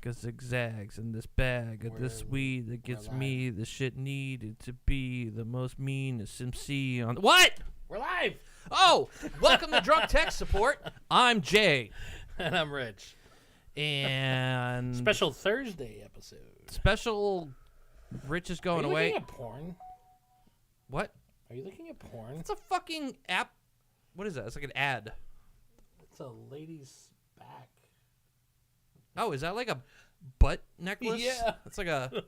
a zigzags in this bag of this weed that gets me the shit needed to be the most meanest MC on. What? We're live. Oh, welcome to Drunk Tech Support. I'm Jay. And I'm Rich. And special Thursday episode. Special Rich is going away. Are you looking at porn? What? Are you looking at porn? It's a fucking app. What is that? It's like an ad. It's a lady's back. Oh, is that like a butt necklace? Yeah. It's like a...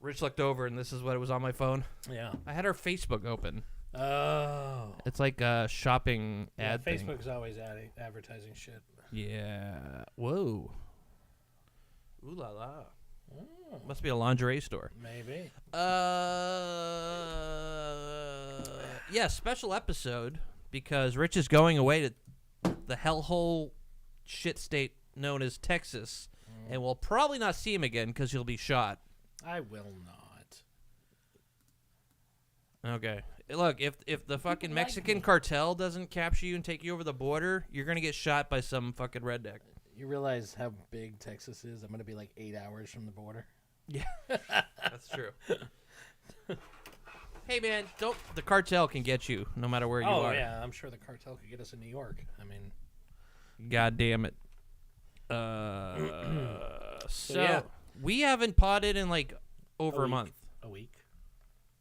Rich looked over, and this is what it was on my phone. Yeah. I had our Facebook open. Oh. It's like a shopping ad thing. Facebook's always advertising shit. Yeah. Whoa. Ooh la la. Oh. Must be a lingerie store. Maybe. Yeah, special episode because Rich is going away to the hellhole shit state known as Texas, and we'll probably not see him again because he'll be shot. I will not. Okay. Look, if the fucking Mexican cartel doesn't capture you and take you over the border, you're going to get shot by some fucking redneck. You realize how big Texas is? I'm going to be like 8 hours from the border. Yeah. That's true. Hey, man, the cartel can get you no matter where you are. Oh, yeah. I'm sure the cartel could get us in New York. I mean. God damn it. So, yeah. We haven't potted in like over a month. A week.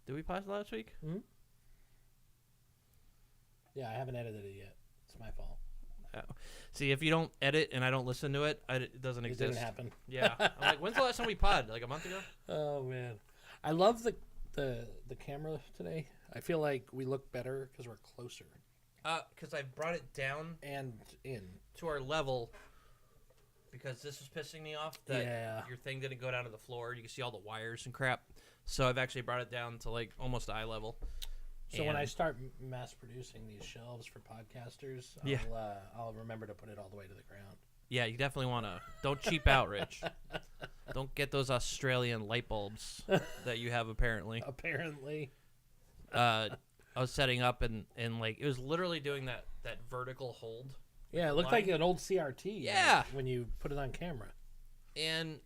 Did we pot last week? Mm-hmm. Yeah, I haven't edited it yet. It's my fault. Oh. See, if you don't edit and I don't listen to it, it doesn't exist. It didn't happen. Yeah. I'm like, when's the last time we potted? Like a month ago? Oh, man. I love the camera today. I feel like we look better because we're closer. Because I brought it down and in to our level because this was pissing me off that your thing didn't go down to the floor. You can see all the wires and crap. So I've actually brought it down to like almost eye level. So when I start mass producing these shelves for podcasters, I'll remember to put it all the way to the ground. Yeah, you definitely want to. Don't cheap out, Rich. Don't get those Australian light bulbs that you have apparently. Apparently. I was setting up and like it was literally doing that vertical hold. Yeah, it looked like an old CRT. Yeah. When you put it on camera. And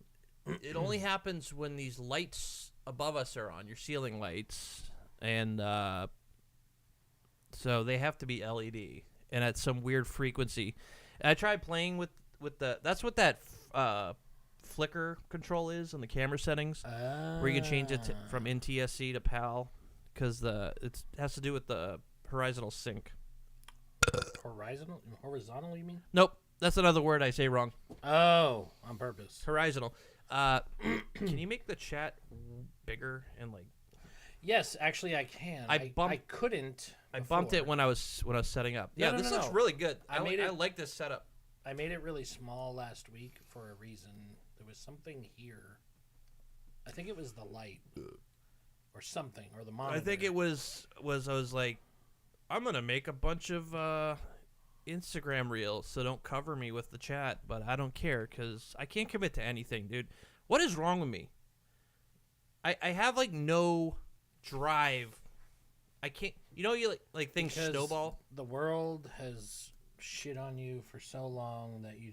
it only happens when these lights above us are on, your ceiling lights. And so they have to be LED and at some weird frequency. And I tried playing with the that's what that flicker control is on the camera settings, where you can change it from NTSC to PAL because it has to do with the horizontal sync. Horizontal, you mean? Nope, that's another word I say wrong. Oh, on purpose. Horizontal. Can you make the chat bigger and like? Yes, actually I can. I couldn't. I bumped it when I was setting up. No, yeah, this looks really good. I like this setup. I made it really small last week for a reason. There was something here. I think it was the light or something or the monitor. I think it was I was like, I'm gonna make a bunch of Instagram reels, so don't cover me with the chat. But I don't care because I can't commit to anything, dude. What is wrong with me? I have like no drive. I can't. You know, you like things because snowball. The world has shit on you for so long that you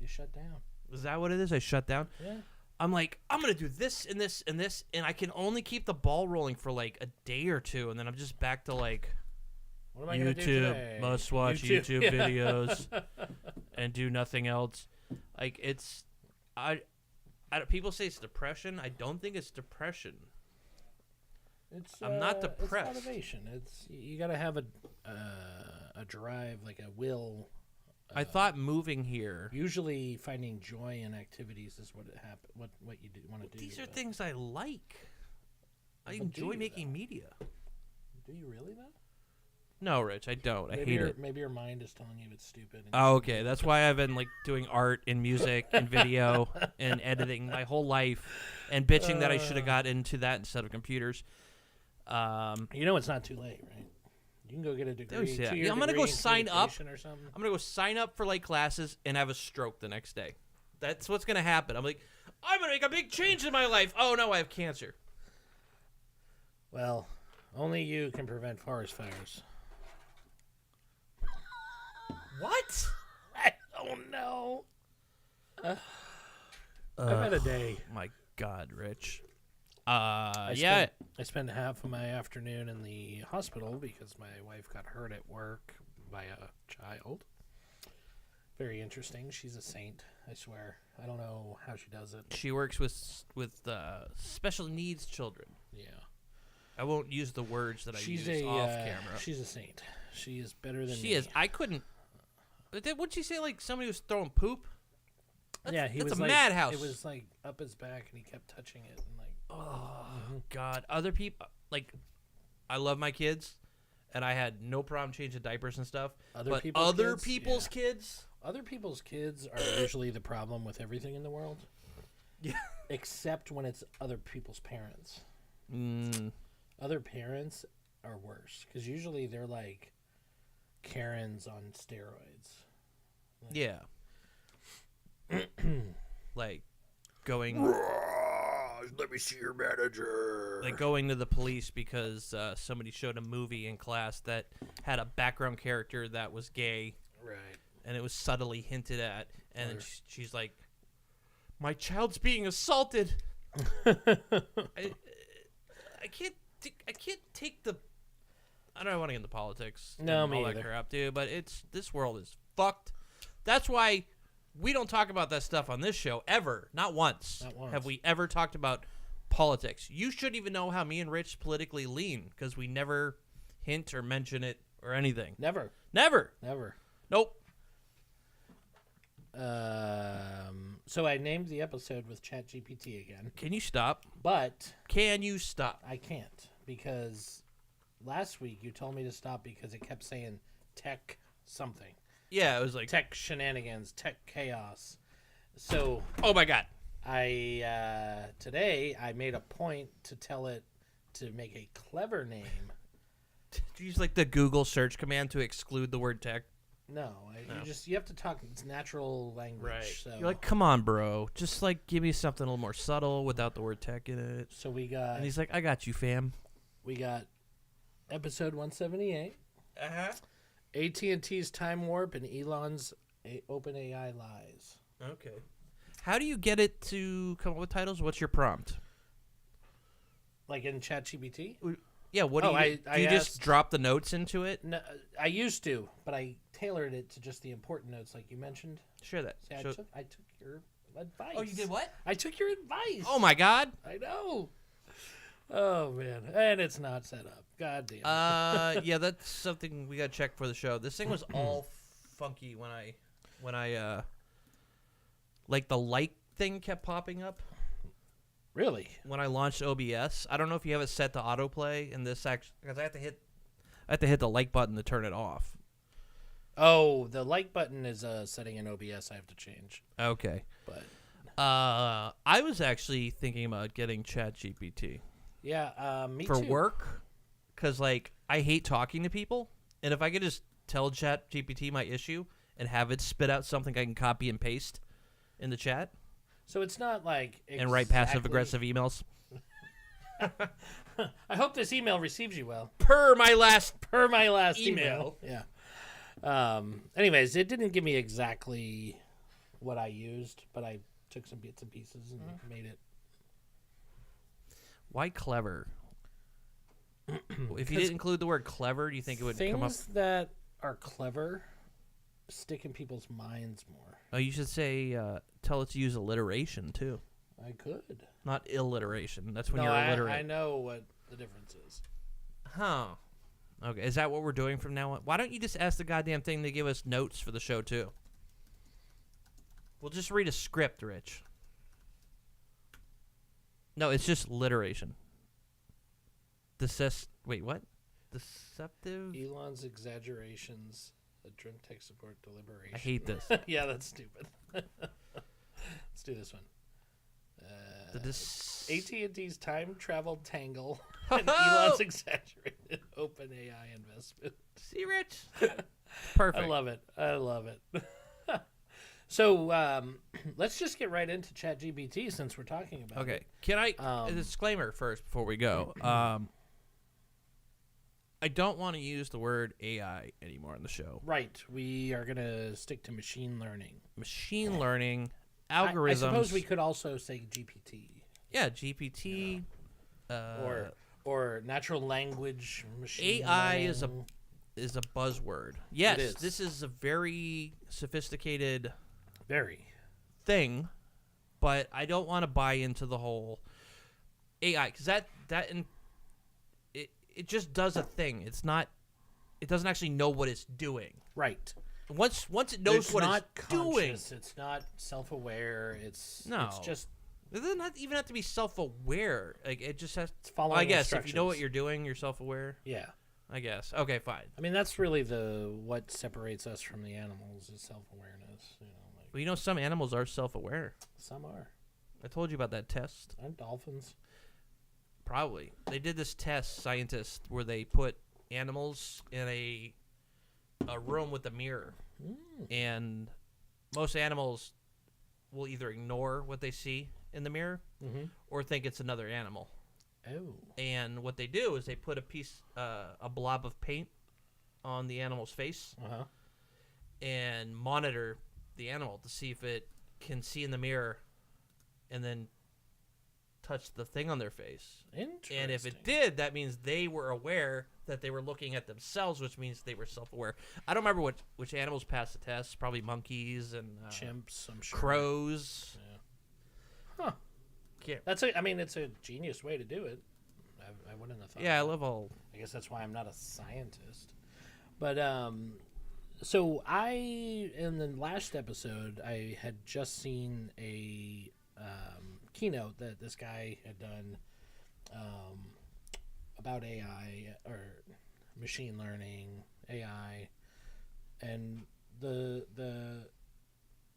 shut down. Is that what it is? I shut down. Yeah. I'm like, I'm gonna do this and this and this, and I can only keep the ball rolling for like a day or two, and then I'm just back to like, what am I gonna do today? Must watch YouTube videos and do nothing else. Like it's, I people say it's depression. I don't think it's depression. I'm not depressed. It's motivation. You gotta have a drive, like a will. I thought moving here. Usually, finding joy in activities is what what you want to do. These are things I like. I enjoy making media. Do you really though? No, Rich, I don't. I hate it. Maybe your mind is telling you it's stupid. Oh, okay. That's why I've been like doing art and music and video and editing my whole life, and bitching that I should have got into that instead of computers. You know it's not too late, right? You can go get a degree. I'm gonna go sign up. I'm gonna go sign up for like classes and have a stroke the next day. That's what's gonna happen. I'm like, I'm gonna make a big change in my life. Oh no, I have cancer. Well, only you can prevent forest fires. What? I don't know. I've had a day. My God, Rich. I Yeah. spent half of my afternoon in the hospital because my wife got hurt at work by a child. Very interesting. She's a saint, I swear. I don't know how she does it. She works with special needs children. Yeah. I won't use the words that I use off camera. She's a saint. She is better than me. She is. I couldn't. What'd she say? Like somebody was throwing poop? That's he was a like, madhouse. It was like up his back, and he kept touching it, and like, oh God. Other people, like, I love my kids, and I had no problem changing diapers and stuff. Other people's kids are usually the problem with everything in the world. Yeah. Except when it's other people's parents. Other parents are worse because usually they're like Karens on steroids. Like, yeah. Like going. Let me see your manager. Like going to the police because somebody showed a movie in class that had a background character that was gay. Right. And it was subtly hinted at. And then she's like, my child's being assaulted. I can't take the. I don't want to get into politics. No, and me all either. that crap, dude. But this world is fucked. That's why we don't talk about that stuff on this show ever. Not once. Have we ever talked about politics. You shouldn't even know how me and Rich politically lean because we never hint or mention it or anything. Never. Nope. So I named the episode with ChatGPT again. Can you stop? But can you stop? I can't because last week you told me to stop because it kept saying tech something. Yeah, it was like tech shenanigans, tech chaos. So, oh my God. Today I made a point to tell it to make a clever name. Did you use like the Google search command to exclude the word tech? No, you have to talk. It's natural language. Right. So. You're like, come on, bro. Just like give me something a little more subtle without the word tech in it. So we got. And he's like, I got you, fam. We got episode 178. AT&T's time warp and Elon's OpenAI lies. Okay. How do you get it to come up with titles? What's your prompt? Like in ChatGPT? Yeah. What do you do? You just drop the notes into it? No, I used to, but I tailored it to just the important notes, like you mentioned. Share that. See, I took your advice. Oh, you did what? I took your advice. Oh my God. I know. Oh man, and it's not set up. God damn. Yeah, that's something we got to check for the show. This thing was all funky when I like the like thing kept popping up. Really? When I launched OBS, I don't know if you have it set to autoplay in this section because I have to hit the like button to turn it off. Oh, the like button is a setting in OBS I have to change. Okay. But I was actually thinking about getting ChatGPT. Yeah, me for too. work, because like I hate talking to people, and if I could just tell ChatGPT my issue and have it spit out something I can copy and paste in the chat. So it's not like and write passive-aggressive emails. I hope this email receives you well. Per my last email. Yeah. Anyways, it didn't give me exactly what I used, but I took some bits and pieces and made it. Why clever? If you didn't include the word clever, do you think it would come up? Things that are clever stick in people's minds more. Oh, you should say, tell it to use alliteration, too. I could. Not illiteration. That's when you're illiterate. I know what the difference is. Huh. Okay, is that what we're doing from now on? Why don't you just ask the goddamn thing to give us notes for the show, too? We'll just read a script, Rich. No, it's just alliteration. Wait, what? Deceptive? Elon's exaggerations. Adrim tech support deliberation. I hate this. Yeah, that's stupid. Let's do this one. AT&T's time travel tangle and Elon's exaggerated OpenAI investment. See, Rich? Perfect. I love it. So let's just get right into ChatGPT since we're talking about it. Okay. Can I a disclaimer first before we go? I don't want to use the word AI anymore on the show. Right. We are going to stick to machine learning. Machine learning, algorithms. I suppose we could also say GPT. Yeah, GPT. Or natural language machine AI learning. is a buzzword. Yes, is. this is a very sophisticated Very. thing, but I don't want to buy into the whole AI because it just does a thing. It doesn't actually know what it's doing. Right. Once it knows It's what not it's doing, conscious. It's not self-aware. It's just it doesn't even have to be self-aware. Like it just has. it's following. Well, I guess if instructions. you know what you're doing, you're self-aware. Yeah. I guess. Okay, fine. I mean, that's really what separates us from the animals is self-awareness. Well, some animals are self-aware. Some are. I told you about that test. Aren't dolphins? Probably. They did this test, scientists, where they put animals in a room with a mirror. And most animals will either ignore what they see in the mirror or think it's another animal. Oh. And what they do is they put a blob of paint on the animal's face and monitor the animal to see if it can see in the mirror and then touch the thing on their face. Interesting. And if it did, that means they were aware that they were looking at themselves, which means they were self-aware. I don't remember which animals passed the test. Probably monkeys and chimps, I'm sure. Crows. Yeah. Huh. Can't. It's a genius way to do it. I wouldn't have thought. Yeah, I love all. I guess that's why I'm not a scientist. But so in the last episode, I had just seen a keynote that this guy had done about AI or machine learning, AI, and the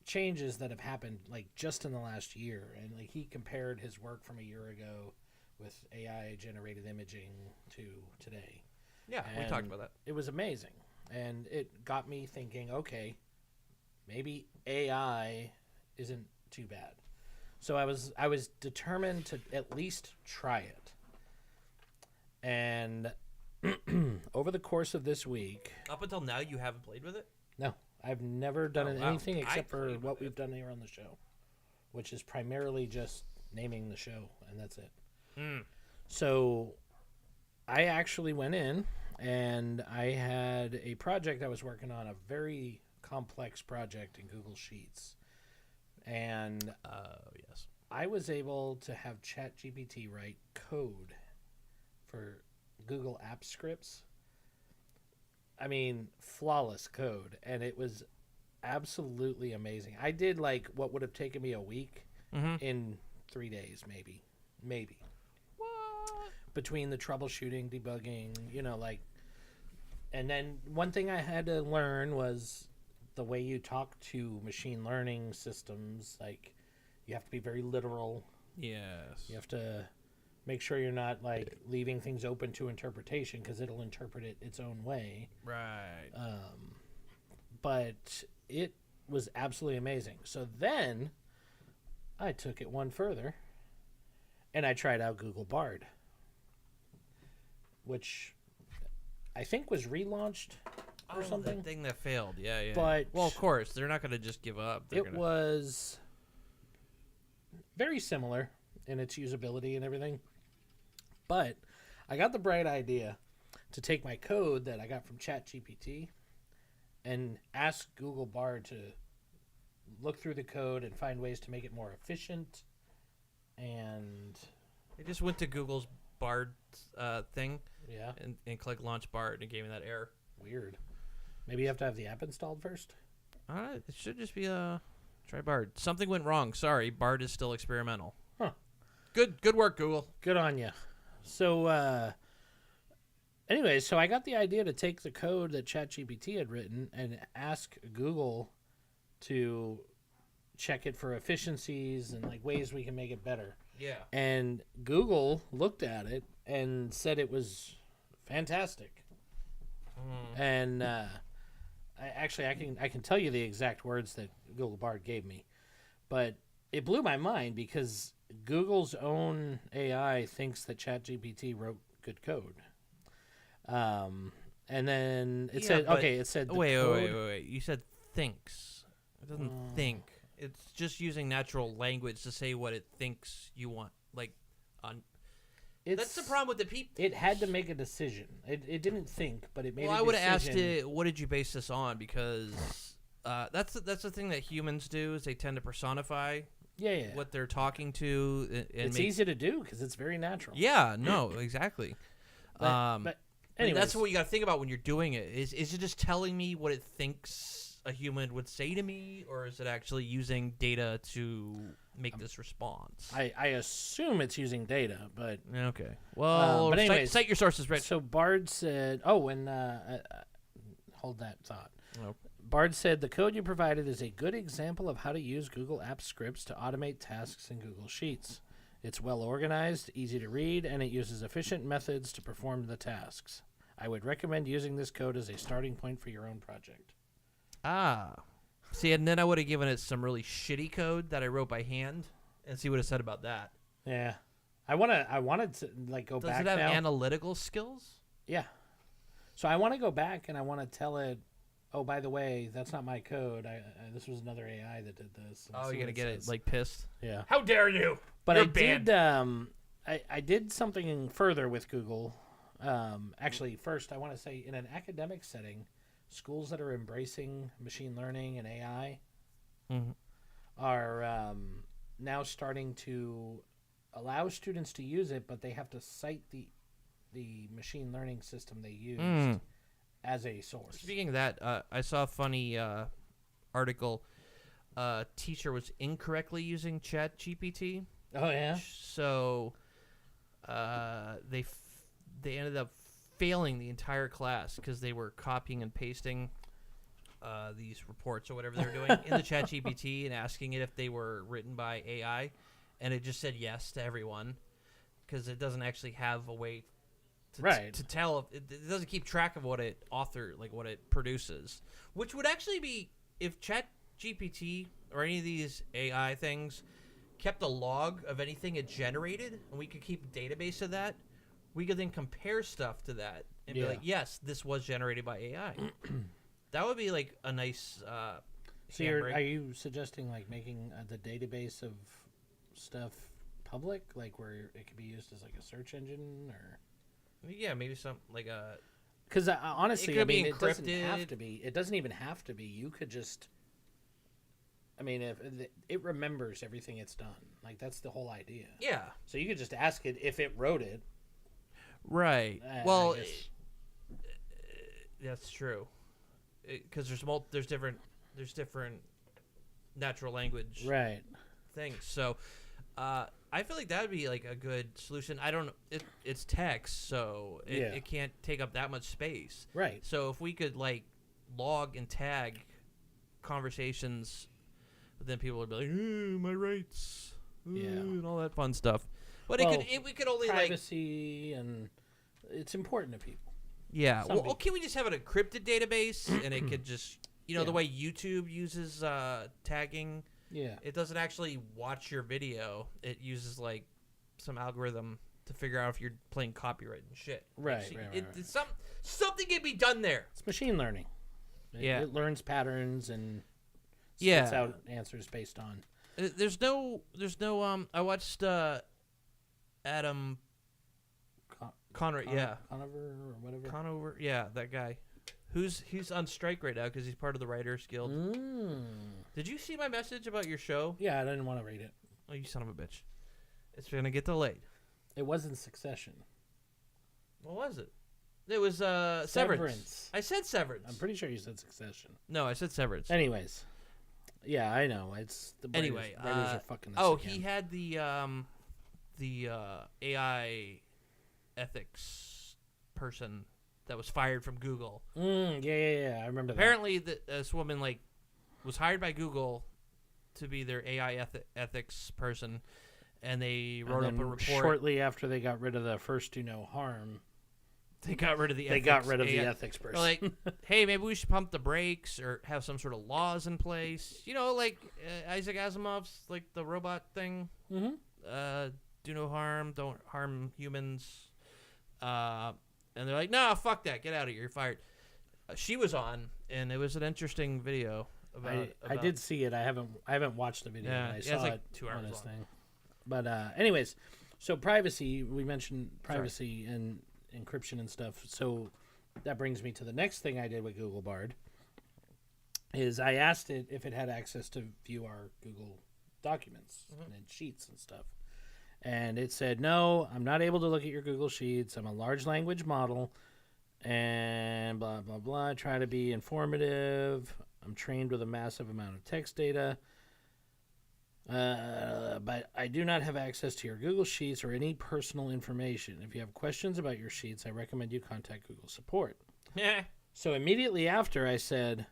changes that have happened like just in the last year. And like he compared his work from a year ago with AI generated imaging to today. Yeah, we talked about that. It was amazing. And it got me thinking, okay, maybe AI isn't too bad. So I was determined to at least try it. And over the course of this week, Up until now, you haven't played with it? no, I've never done anything I except for played what with we've it. done here on the show, which is primarily just naming the show, and that's it. So I actually went in and I had a project I was working on, a very complex project in Google Sheets. And Yes. I was able to have ChatGPT write code for Google App Scripts. I mean, flawless code. And it was absolutely amazing. I did like what would have taken me a week in 3 days, maybe. What? Between the troubleshooting, debugging, and then one thing I had to learn was the way you talk to machine learning systems. Like, you have to be very literal. Yes. You have to make sure you're not like leaving things open to interpretation because it'll interpret it its own way. Right. But it was absolutely amazing. So then I took it one further and I tried out Google Bard, which I think was relaunched or something. The thing that failed. Yeah. But well, of course, they're not going to just give up. It was very similar in its usability and everything. But I got the bright idea to take my code that I got from ChatGPT and ask Google Bard to look through the code and find ways to make it more efficient. And They just went to Google's Bard thing yeah, and clicked launch Bard and gave me that error. weird. Maybe you have to have the app installed first. It should just be try Bard. Something went wrong. Sorry, Bard is still experimental. Huh. Good work, Google. Good on you. So, anyway, so I got the idea to take the code that ChatGPT had written and ask Google to check it for efficiencies and like ways we can make it better. Yeah. And Google looked at it and said it was fantastic. And I can tell you the exact words that Google Bard gave me, but it blew my mind because Google's own AI thinks that ChatGPT wrote good code. And then it said, okay, it said, Wait. You said thinks. It doesn't think. It's just using natural language to say what it thinks you want. Like, that's the problem with the people. It had to make a decision. It didn't think, but it made a decision. Well, I would have asked it, what did you base this on? Because that's the thing that humans do, is they tend to personify what they're talking to. And it's easy to do because it's very natural. Yeah, no, exactly. But anyways. That's what you got to think about when you're doing it. Is it just telling me what it thinks a human would say to me, or is it actually using data to make this response? I assume it's using data, but okay. Well, but anyways, cite your sources, Rich. So Bard said, hold that thought. Nope. Bard said the code you provided is a good example of how to use Google Apps scripts to automate tasks in Google Sheets. It's well organized, easy to read, and it uses efficient methods to perform the tasks. I would recommend using this code as a starting point for your own project. See, and then I would have given it some really shitty code that I wrote by hand, and see what it said about that. Yeah, I wanted to go Does back. Does it have now. analytical skills? Yeah. So I want to go back and I want to tell it, oh, by the way, that's not my code. This was another AI that did this. Oh, you're gonna get it pissed? Yeah. How dare you? But You're I banned. did. I did something further with Google. Actually, first I want to say, in an academic setting, schools that are embracing machine learning and AI are now starting to allow students to use it, but they have to cite the machine learning system they used as a source. Speaking of that, I saw a funny article. Teacher was incorrectly using ChatGPT. Oh yeah. So they ended up failing the entire class because they were copying and pasting these reports or whatever they were doing in the ChatGPT and asking it if they were written by AI, and it just said yes to everyone because it doesn't actually have a way to tell. It doesn't keep track of what it what it produces, which would actually be if ChatGPT or any of these AI things kept a log of anything it generated, and we could keep a database of that. We could then compare stuff to that and be like, yes, this was generated by AI. That would be like a nice. So are you suggesting making the database of stuff public, where it could be used as a search engine, or? Yeah, maybe some a. Because honestly, it it doesn't have to be. It doesn't even have to be. You could just. If it remembers everything it's done, that's the whole idea. Yeah. So you could just ask it if it wrote it. Right. Well, that's true. Because there's different natural language things. So, I feel like that would be a good solution. I don't know. It's text, so it can't take up that much space. Right. So if we could log and tag conversations, then people would be like, my rights, and all that fun stuff. But we could only privacy and it's important to people. Yeah. Well, can we just have an encrypted database and it could just the way YouTube uses tagging? Yeah. It doesn't actually watch your video. It uses some algorithm to figure out if you're playing copyright and shit. Right. It's something can be done there. It's machine learning. It learns patterns and spits out answers based on. There's no. I watched Adam Conover, Conover or whatever. Conover, that guy. He's on strike right now because he's part of the Writers Guild. Did you see my message about your show? Yeah, I didn't want to read it. Oh, you son of a bitch! It's gonna get delayed. It was in Succession. What was it? It was Severance. I said Severance. I'm pretty sure you said Succession. No, I said Severance. Anyways, yeah, I know it's the writers, writers are fucking. This again. He had the AI ethics person that was fired from Google. Yeah. I remember. Apparently, this woman was hired by Google to be their AI ethics person, and they wrote up a report. Shortly after they got rid of the first do no harm, they got rid of the. They got rid of the ethics person. They're hey, maybe we should pump the brakes or have some sort of laws in place. Isaac Asimov's the robot thing. Mm-hmm. Do no harm, don't harm humans. And they're like, no, fuck that, get out of here, you're fired. She was on, and it was an interesting video. I did see it. I haven't watched the video. Yeah, I it's saw like it 2 hours on this long. thing. But anyways, so privacy. We mentioned privacy and encryption and stuff. So that brings me to the next thing I did with Google Bard. Is I asked it if it had access to view our Google documents and sheets and stuff. And it said, no, I'm not able to look at your Google Sheets. I'm a large language model and blah, blah, blah. I try to be informative. I'm trained with a massive amount of text data. But I do not have access to your Google Sheets or any personal information. If you have questions about your Sheets, I recommend you contact Google support. Yeah. So immediately after I said,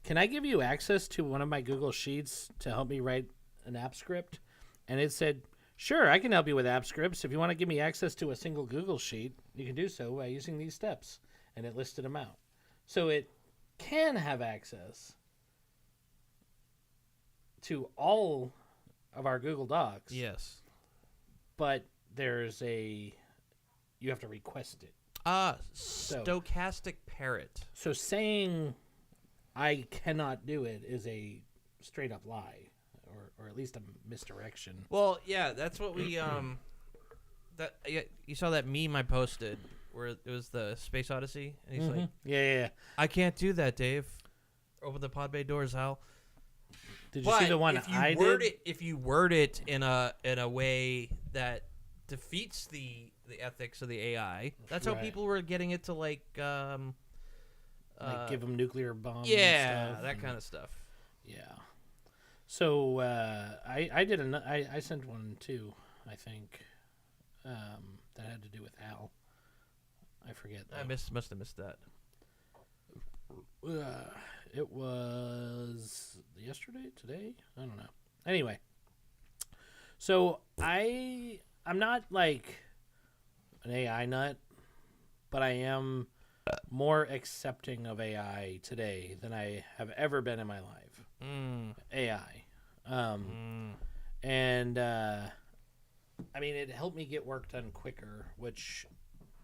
can I give you access to one of my Google Sheets to help me write an app script? And it said, sure, I can help you with app scripts. If you want to give me access to a single Google Sheet, you can do so by using these steps. And it listed them out. So it can have access to all of our Google Docs. Yes. But you have to request it. Stochastic parrot. So saying I cannot do it is a straight up lie, or at least a misdirection. Well, yeah, that's what we you saw that meme I posted where it was the Space Odyssey, and he's like, yeah. I can't do that, Dave. Open the pod bay doors, Hal. Did you see the one I did? If you word it in a way that defeats the ethics of the AI, that's how people were getting it to like give them nuclear bombs. Yeah, and stuff, that kind of stuff. Yeah. So I did I sent one too. I think that had to do with Hal. I forget. I must have missed that. It was yesterday, today. I don't know. Anyway, so I'm not like an AI nut, but I am more accepting of AI today than I have ever been in my life. AI. And I mean, it helped me get work done quicker, which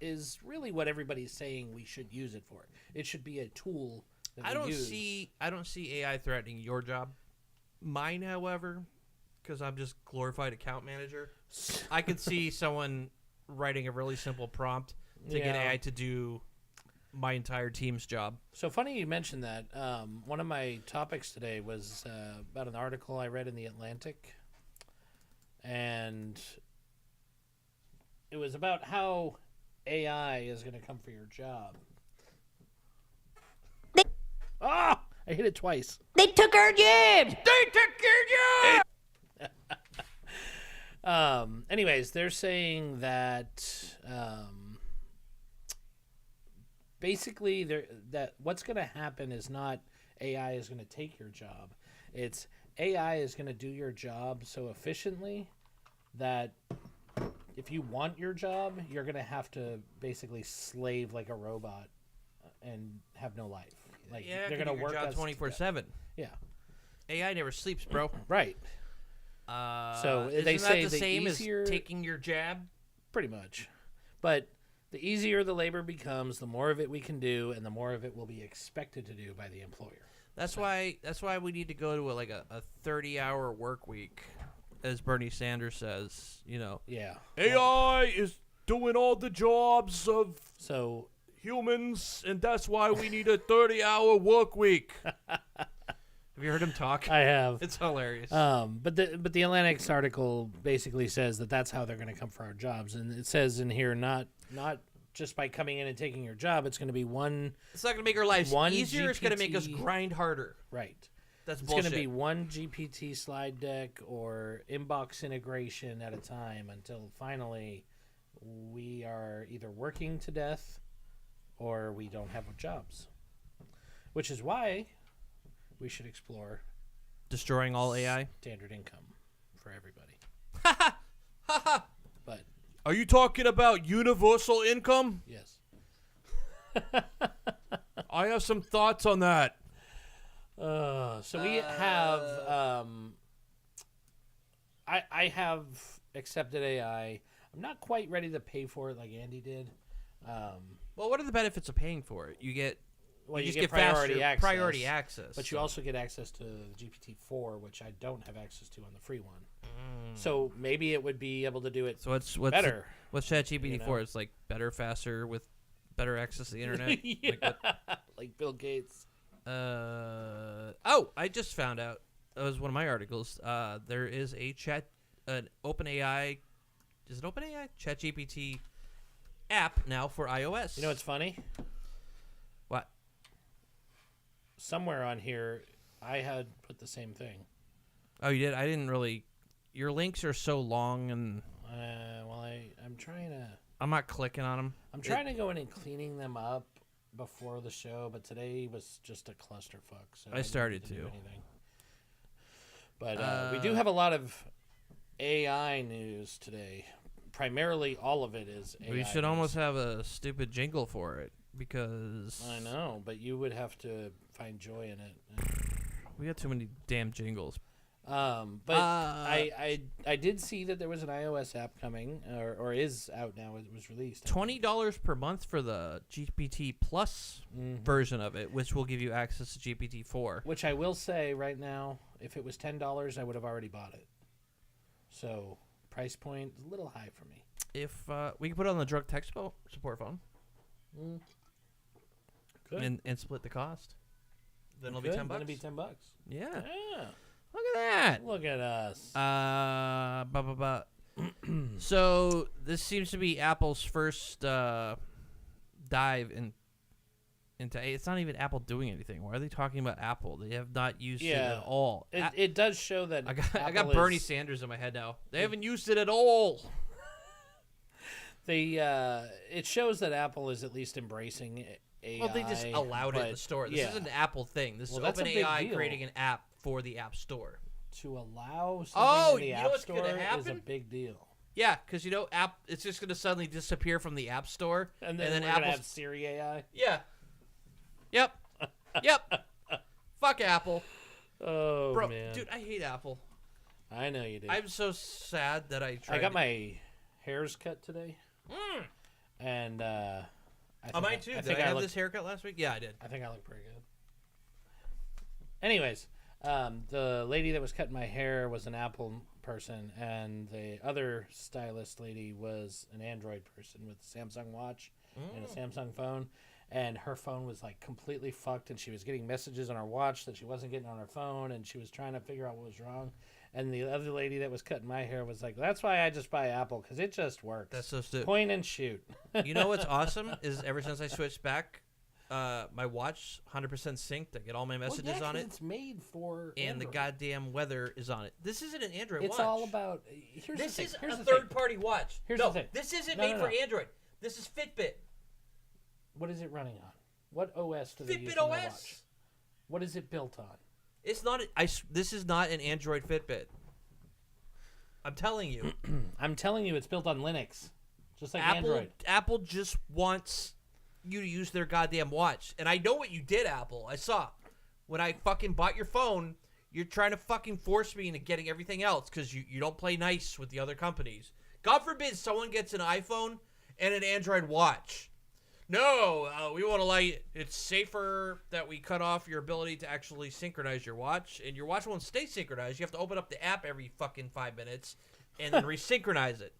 is really what everybody's saying we should use it for. It should be a tool that I we use. I don't see AI threatening your job. Mine, however, because I'm just glorified account manager, I could see someone writing a really simple prompt to get AI to do my entire team's job. So funny you mentioned that. One of my topics today was about an article I read in The Atlantic. And it was about how AI is going to come for your job. I hit it twice. They took our jobs! Anyways, they're saying that basically that what's going to happen is not AI is going to take your job. It's AI is going to do your job so efficiently that if you want your job, you're going to have to basically slave like a robot and have no life. Like they're going to work 24/7. Yeah. AI never sleeps, bro. Right. So they say that the same easier, as taking your jab? Pretty much. But the easier the labor becomes, the more of it we can do, and the more of it will be expected to do by the employer. That's why we need to go to a 30-hour work week, as Bernie Sanders says. You know. Yeah. AI is doing all the jobs of humans, and that's why we need a 30-hour work week. Have you heard him talk? I have. It's hilarious. But the Atlantic's article basically says that that's how they're going to come for our jobs, and it says in here not just by coming in and taking your job. It's going to be one. It's not going to make our lives easier. GPT, it's going to make us grind harder. Right. That's it's bullshit. It's going to be one GPT slide deck or inbox integration at a time until finally we are either working to death or we don't have jobs. Which is why we should explore destroying all AI. Standard income for everybody. But are you talking about universal income? Yes. I have some thoughts on that. So we have I have accepted AI. I'm not quite ready to pay for it like Andy did. Well, what are the benefits of paying for it? You get Well, you just get priority access. Priority access. But you also get access to the GPT-4, which I don't have access to on the free one. So maybe it would be able to do it So what's better. What's ChatGPT you know? for? It's like better, faster, with better access to the internet. Like Bill Gates. Oh, I just found out. That was one of my articles. There is an OpenAI. Is it OpenAI? ChatGPT app now for iOS. You know what's funny? What? Somewhere on here, I had put the same thing. Oh, you did? I didn't really. Your links are so long, and Well, I'm trying to. I'm not clicking on them. I'm trying to go in and cleaning them up before the show, but today was just a clusterfuck. So I started didn't do to. anything. But we do have a lot of AI news today. Primarily, all of it is AI. We should news. almost have a stupid jingle for it because I know, but you would have to find joy in it. we got too many damn jingles. But I did see that there was an iOS app coming, or is out now. It was released. $20 per month for the GPT Plus version of it, which will give you access to GPT-4. Which I will say right now, if it was $10, I would have already bought it. So price point is a little high for me. If we can put it on the drug tech support phone Good. and split the cost, then it'll Good. be $10. Then it'll be $10. Yeah. Yeah. Look at that. Look at us. So this seems to be Apple's first dive into. It's not even Apple doing anything. Why are they talking about Apple? They have not used it at all. It does show that I got Bernie Sanders in my head now. They haven't used it at all. It shows that Apple is at least embracing AI. Well, they just allowed it in the store. This isn't an Apple thing. This is OpenAI creating an app for the App Store. To allow something in the App what's Store gonna happen? is a big deal. Yeah, because it's just going to suddenly disappear from the App Store, And then we're gonna have Siri AI. Yeah. Yep. Fuck Apple. Oh, Bro, man. dude, I hate Apple. I know you do. I'm so sad that I tried. I got my hairs cut today. And mine too. Did I have this haircut last week? Yeah, I did. I think I look pretty good. Anyways, the lady that was cutting my hair was an Apple person, and the other stylist lady was an Android person with a Samsung watch and a Samsung phone. And her phone was like completely fucked, and she was getting messages on her watch that she wasn't getting on her phone, and she was trying to figure out what was wrong. And the other lady that was cutting my hair was like, "That's why I just buy Apple, because it just works. That's so stupid. Point and shoot." You know what's awesome is ever since I switched back, my watch 100% synced. I get all my messages on it. It's made for and Android. the goddamn weather is on it. This isn't an Android watch. It's all about. This is a third-party watch. Here's the thing. This isn't made for Android. This is Fitbit. What is it running on? What OS do they use Fitbit on their OS. watch? What is it built on? It's not. This is not an Android Fitbit. I'm telling you. I'm telling you, it's built on Linux, just like Apple, Android. Apple just wants you to use their goddamn watch. And I know what you did, Apple. I saw. When I fucking bought your phone, you're trying to fucking force me into getting everything else because you don't play nice with the other companies. God forbid someone gets an iPhone and an Android watch. No, we won't allow you. It's safer that we cut off your ability to actually synchronize your watch, and your watch won't stay synchronized. You have to open up the app every fucking 5 minutes and then resynchronize it.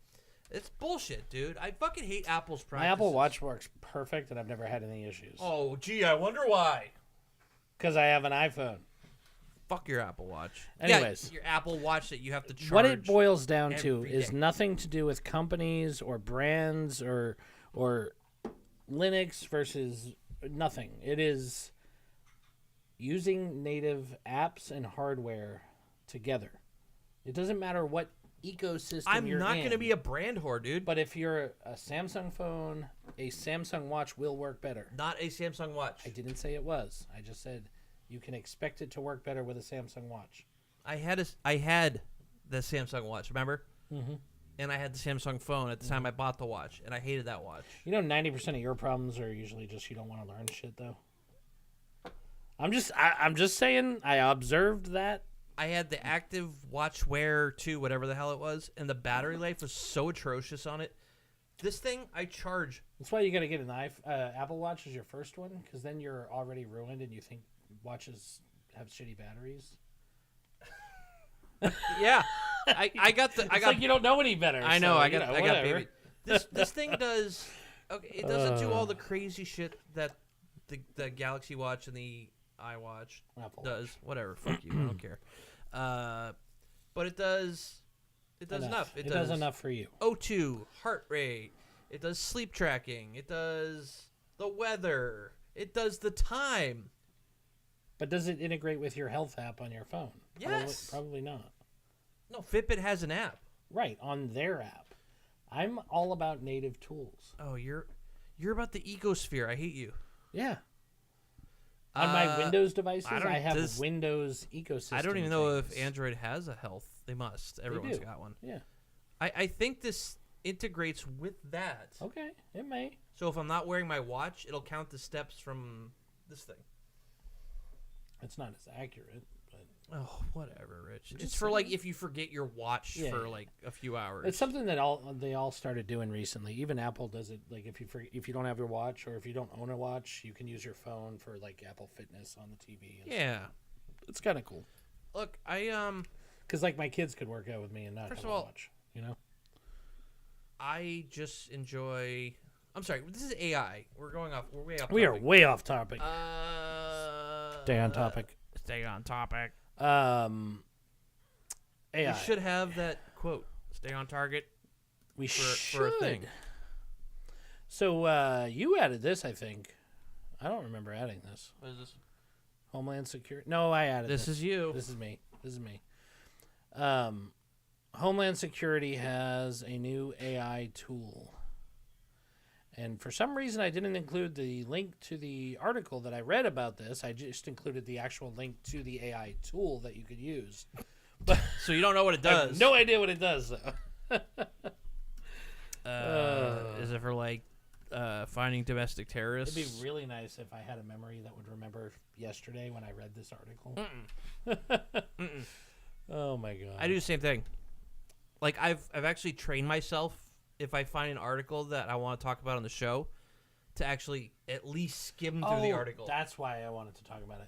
It's bullshit, dude. I fucking hate Apple's practices. My Apple Watch works perfect, and I've never had any issues. Oh, gee, I wonder why. Because I have an iPhone. Fuck your Apple Watch. Anyways. Yeah, your Apple Watch that you have to charge. What it boils down to every is day. nothing to do with companies or brands or Linux versus nothing. It is using native apps and hardware together. It doesn't matter what ecosystem you're in. I'm not going to be a brand whore, dude. But if you're a Samsung phone, a Samsung Watch will work better. Not a Samsung Watch. I didn't say it was. I just said you can expect it to work better with a Samsung Watch. I had the Samsung Watch, remember? Mm-hmm. And I had the Samsung phone at the time I bought the watch, and I hated that watch. You know, 90% of your problems are usually just you don't want to learn shit, though. I'm just saying. I observed that. I had the Active Watch Wear 2, whatever the hell it was, and the battery life was so atrocious on it. This thing I charge. That's why you got to get an Apple Watch as your first one, because then you're already ruined and you think watches have shitty batteries. Yeah, I got the. I It's got. like you don't know any better. I know. so, I got. you know, I got whatever. baby. This thing does. Okay, it doesn't do all the crazy shit that the Galaxy Watch and the iWatch Apple does. Whatever. Fuck you. I don't care. But it does. It does enough. It does enough for you. O2, heart rate. It does sleep tracking. It does the weather. It does the time. But does it integrate with your health app on your phone? Yes. Probably not. No, Fitbit has an app. Right, on their app. I'm all about native tools. Oh, you're about the ecosphere. I hate you. Yeah. On my Windows devices, I don't- I have this- Windows ecosystem. I don't even know things. if Android has a health. They must. Everyone's do. got one. Yeah. I think this integrates with that. Okay, it may. So if I'm not wearing my watch, it'll count the steps from this thing. It's not as accurate, but Oh, whatever, Rich. I'm It's just for like saying. if you forget your watch Yeah, for yeah. like a few hours. it's something that they all started doing recently. Even Apple does it. Like if you don't have your watch or if you don't own a watch, you can use your phone for like Apple Fitness on the TV. And Yeah. stuff. It's kind of cool. Look, Because like my kids could work out with me and not First have of a all- watch. You know. I just enjoy. I'm sorry. This is AI. We're going off. We're way off. We are topic. way off topic. Stay on Uh, topic. Stay on topic. AI. We should have that quote. Stay on target. We for a thing. So you added this, I think. I don't remember adding this. What is this? Homeland Security. No, I added this. This is you. This is me. This is me. Homeland Security has a new AI tool. And for some reason, I didn't include the link to the article that I read about this. I just included the actual link to the AI tool that you could use. But So you don't know what it I have does. no idea what it does, though. Is it for like finding domestic terrorists? It'd be really nice if I had a memory that would remember yesterday when I read this article. Oh my god! I do the same thing. Like I've actually trained myself if I find an article that I want to talk about on the show to actually at least skim through the article. That's why I wanted to talk about it.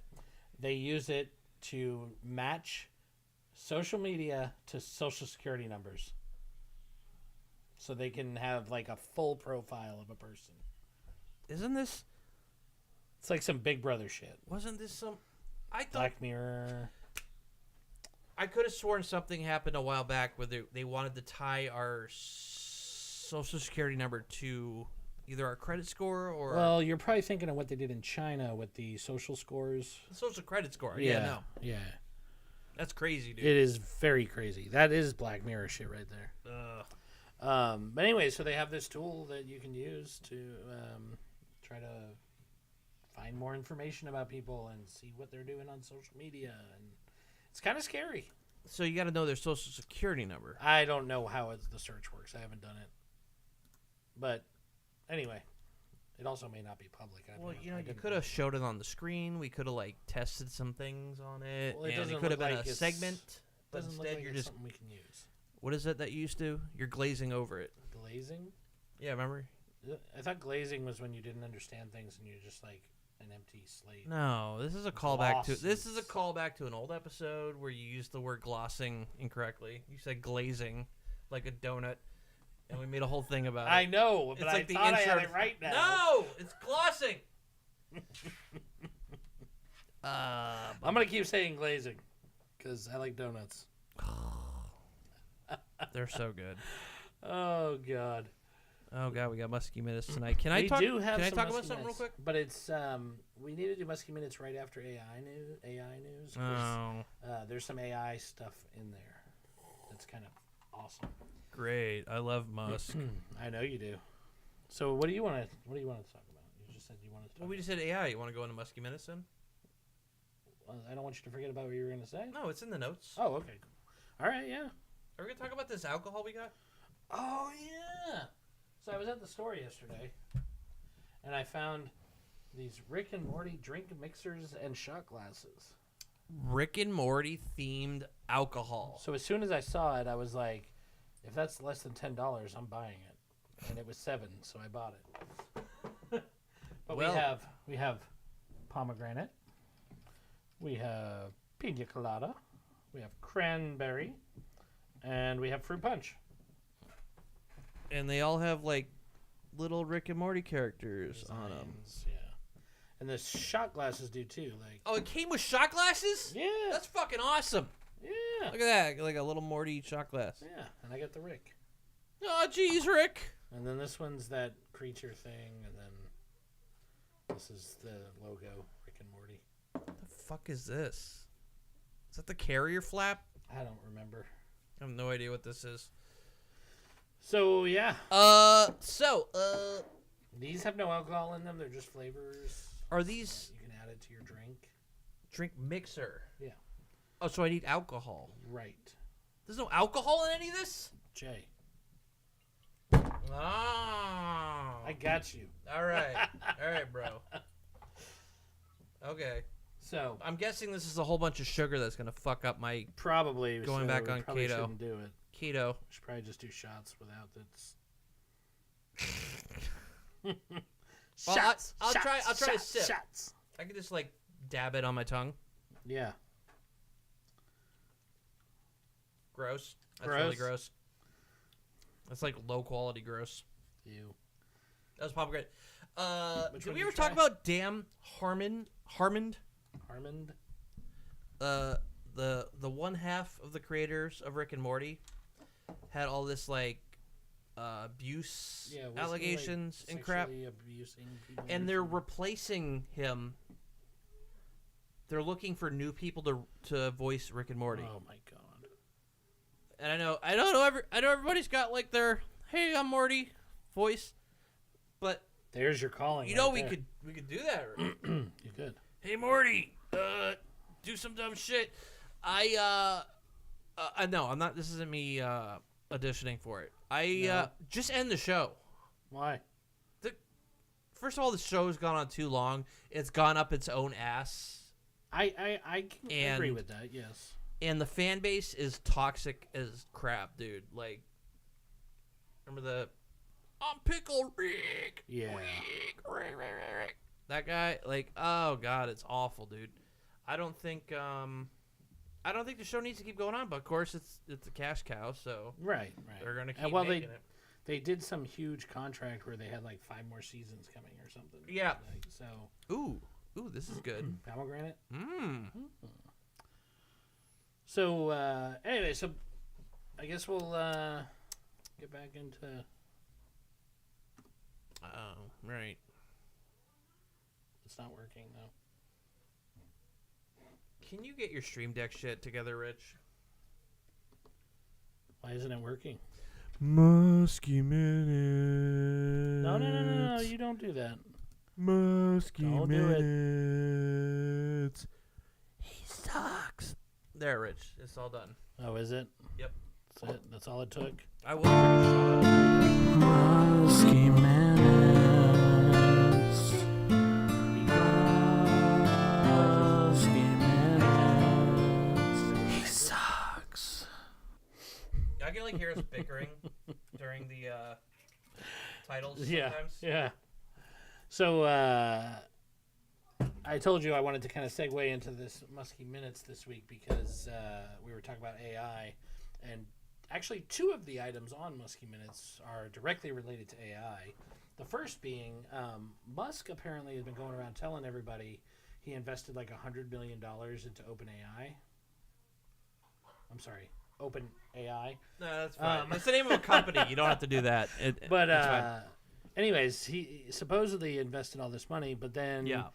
They use it to match social media to social security numbers. So they can have like a full profile of a person. Isn't this? It's like some Big Brother shit. Wasn't this some? I thought Black Mirror. I could have sworn something happened a while back where they wanted to tie our social security number to either our credit score or Well, you're probably thinking of what they did in China with the social scores. the social credit score. Yeah, no, Yeah. that's crazy, dude. It is very crazy. That is Black Mirror shit right there. But anyway, so they have this tool that you can use to try to find more information about people and see what they're doing on social media, and it's kind of scary. So you got to know their social security number. I don't know how the search works. I haven't done it, but anyway, it also may not be public. Well, you could have showed it on the screen. We could have like tested some things on it, Well, it and doesn't it could have look been like a it's- segment. But Doesn't look instead, like you're it's just something we can use. what is it that you used to? You're glazing over it. Glazing. Yeah, remember? I thought glazing was when you didn't understand things and you're just like an empty slate. No, this is a callback to. This is a Glosses. callback to an old episode where you used the word glossing incorrectly. You said glazing, like a donut, and we made a whole thing about it. I know, but It's I like the thought I had intro- it right now. No, it's glossing. I'm gonna keep saying glazing because I like donuts. They're so good. Oh god, Oh god, we got musky minutes tonight. Can I we talk? do have Can I some talk about musky something real minutes, quick? But it's we need to do musky minutes right after AI news. 'Cause, Oh, there's some AI stuff in there that's kind of awesome. great! I love musk. I know you do. So what do you want to talk about? You just said you wanted to talk. Well, we just said AI. You want to go into musky minutes then? I don't want you to forget about what you were going to say. No, it's in the notes. Oh, okay. Cool. All right, yeah. Are we gonna talk about this alcohol we got? Oh, yeah. So I was at the store yesterday, and I found these Rick and Morty drink mixers and shot glasses. Rick and Morty themed alcohol. So as soon as I saw it, I was like, if that's less than $10, I'm buying it. and it was $7, so I bought it. But Well- we have pomegranate, we have pina colada, we have cranberry, and we have fruit punch. And they all have like little Rick and Morty characters on them. Designs, yeah. And the shot glasses do too. Like, Oh, it came with shot glasses? yeah, That's fucking awesome. yeah, Look at that, like a little Morty shot glass. yeah. And I got the Rick. Oh, jeez, Rick. And then this one's that creature thing, and then this is the logo, Rick and Morty. What the fuck is this? Is that the carrier flap? I don't remember. I have no idea what this is. So yeah, these have no alcohol in them. They're just flavors. Are these You can add it to your drink. drink mixer? Yeah. Oh, so I need alcohol. Right. There's no alcohol in any of this? Jay, Oh. I got you. All right. All right, bro. Okay. So I'm guessing this is a whole bunch of sugar that's going to fuck up my probably Going so back we on probably keto. Shouldn't do it. keto. We should probably just do shots without it. Well, Shots. I'll shots, try to shots, sip. Shots. I can just like dab it on my tongue. Yeah. Gross. That's really Gross. gross. That's like low quality gross. You. That was pomegranate. Which Did one we did ever you talk try? about Dan Harmon? Harmond. The one half of the creators of Rick and Morty had all this like abuse Yeah. wasn't he, allegations like, and crap, sexually abusing people or and they're something? replacing him. They're looking for new people to voice Rick and Morty. Oh my god. And I know everybody's got like their "Hey, I'm Morty" voice, but There's your calling. you know right we could do that. Right? you could. Hey, Morty, do some dumb shit. I no, I'm not. This isn't me auditioning for it. No. Just end the show. Why? First of all, the show's gone on too long. It's gone up its own ass, I can agree And- with that. Yes. and the fan base is toxic as crap, dude. Like, remember the I'm Pickle Rick. Yeah. Rick. That guy, like, oh god, it's awful, dude. I don't think the show needs to keep going on, but of course it's a cash cow, so Right. they're gonna keep And well, making it. they did some huge contract where they had like 5 more seasons coming or something. Yeah. Like, so Ooh, this is good. pomegranate. Mmm. So anyway, so I guess we'll get back into. Oh, right. It's not working though. Can you get your Stream Deck shit together, Rich? Why isn't it working? Musky minutes. No! You don't do that. Musky Don't do it. minutes. He sucks. There, Rich. It's all done. Oh, is it? Yep. That's it. That's all it took. I will drink a shot. Musky minutes. He sucks. I can like hear us bickering during the titles sometimes. Yeah. So I told you I wanted to kind of segue into this Musky Minutes this week because we were talking about AI, and actually 2 of the items on Musky Minutes are directly related to AI. The first being Musk apparently has been going around telling everybody he invested like $100 million into OpenAI. I'm sorry, OpenAI. No, that's fine. That's the name of a company. You don't have to do that. But it's fine. anyways, he supposedly invested all this money, but then Yeah.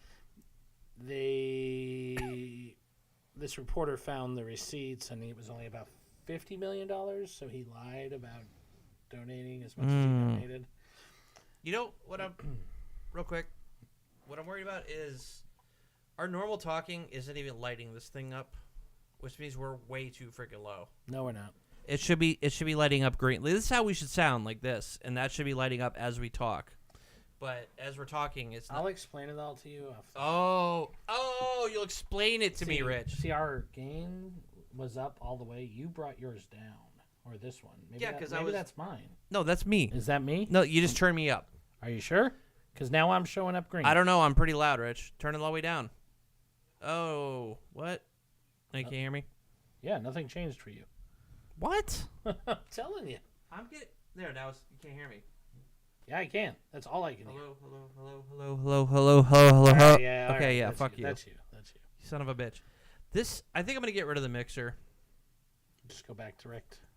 this reporter found the receipts, and it was only about $50 million. So he lied about donating as much as he donated. You know what I'm real quick. What I'm worried about is our normal talking isn't even lighting this thing up, which means we're way too freaking low. No, we're not. It should be lighting up green. This is how we should sound, like this, and that should be lighting up as we talk. But as we're talking, it's not. I'll explain it all to you. Oh, you'll explain it to me, Rich. See, our gain was up all the way. You brought yours down. or this one? Maybe Yeah, that- 'cause maybe that's mine. No, that's me. Is that me? No, you just turned me up. Are you sure? Because now I'm showing up green. I don't know. I'm pretty loud, Rich. Turn it all the way down. Oh, what? You can't hear me? Yeah, nothing changed for you. What? I'm telling you. I'm getting... There, now you can't hear me. Yeah, I can. That's all I can hear. Hello. All right, yeah, all Okay, right, yeah, that's fuck you. That's you. You son of a bitch. This, I think I'm going to get rid of the mixer. Just go back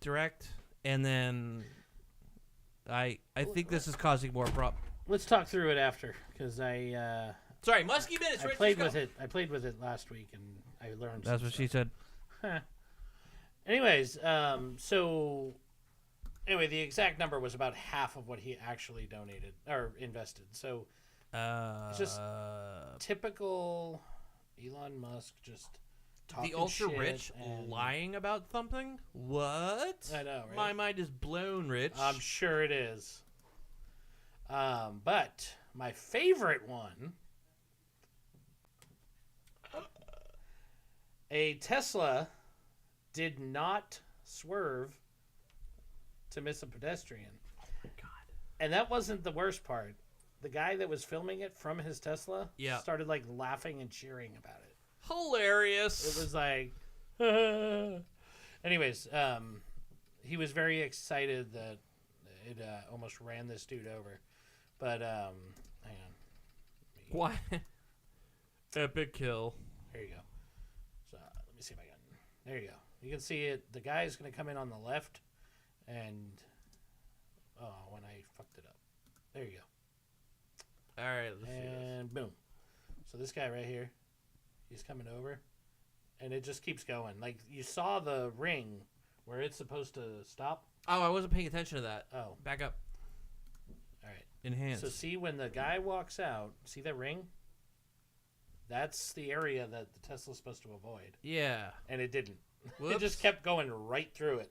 Direct, and then I think this is causing more problems. Let's talk through it after, because I Sorry, Muskie Minutes, Rich. played with it. I played with it last week, and I learned. That's what she said. Anyways, so anyway, the exact number was about half of what he actually donated or invested. So it's just typical Elon Musk, just talking the ultra shit rich and lying about something. What? I know, right? My mind is blown, Rich. I'm sure it is. But my favorite one, a Tesla did not swerve to miss a pedestrian. Oh my god! And that wasn't the worst part. The guy that was filming it from his Tesla started like laughing and cheering about it. Hilarious. It was like, anyways, he was very excited that it almost ran this dude over. But hang on. Why? Epic kill. There you go. So let me see if I got. There you go. You can see it. The guy's going to come in on the left, and when I fucked it up. There you go. All right, let's see this. And boom. So this guy right here, he's coming over, and it just keeps going. Like you saw the ring where it's supposed to stop. Oh, I wasn't paying attention to that. Oh, Back up. all right. Enhance. So see when the guy walks out, see that ring? That's the area that the Tesla's supposed to avoid. Yeah. And it didn't. Whoops. It just kept going right through it.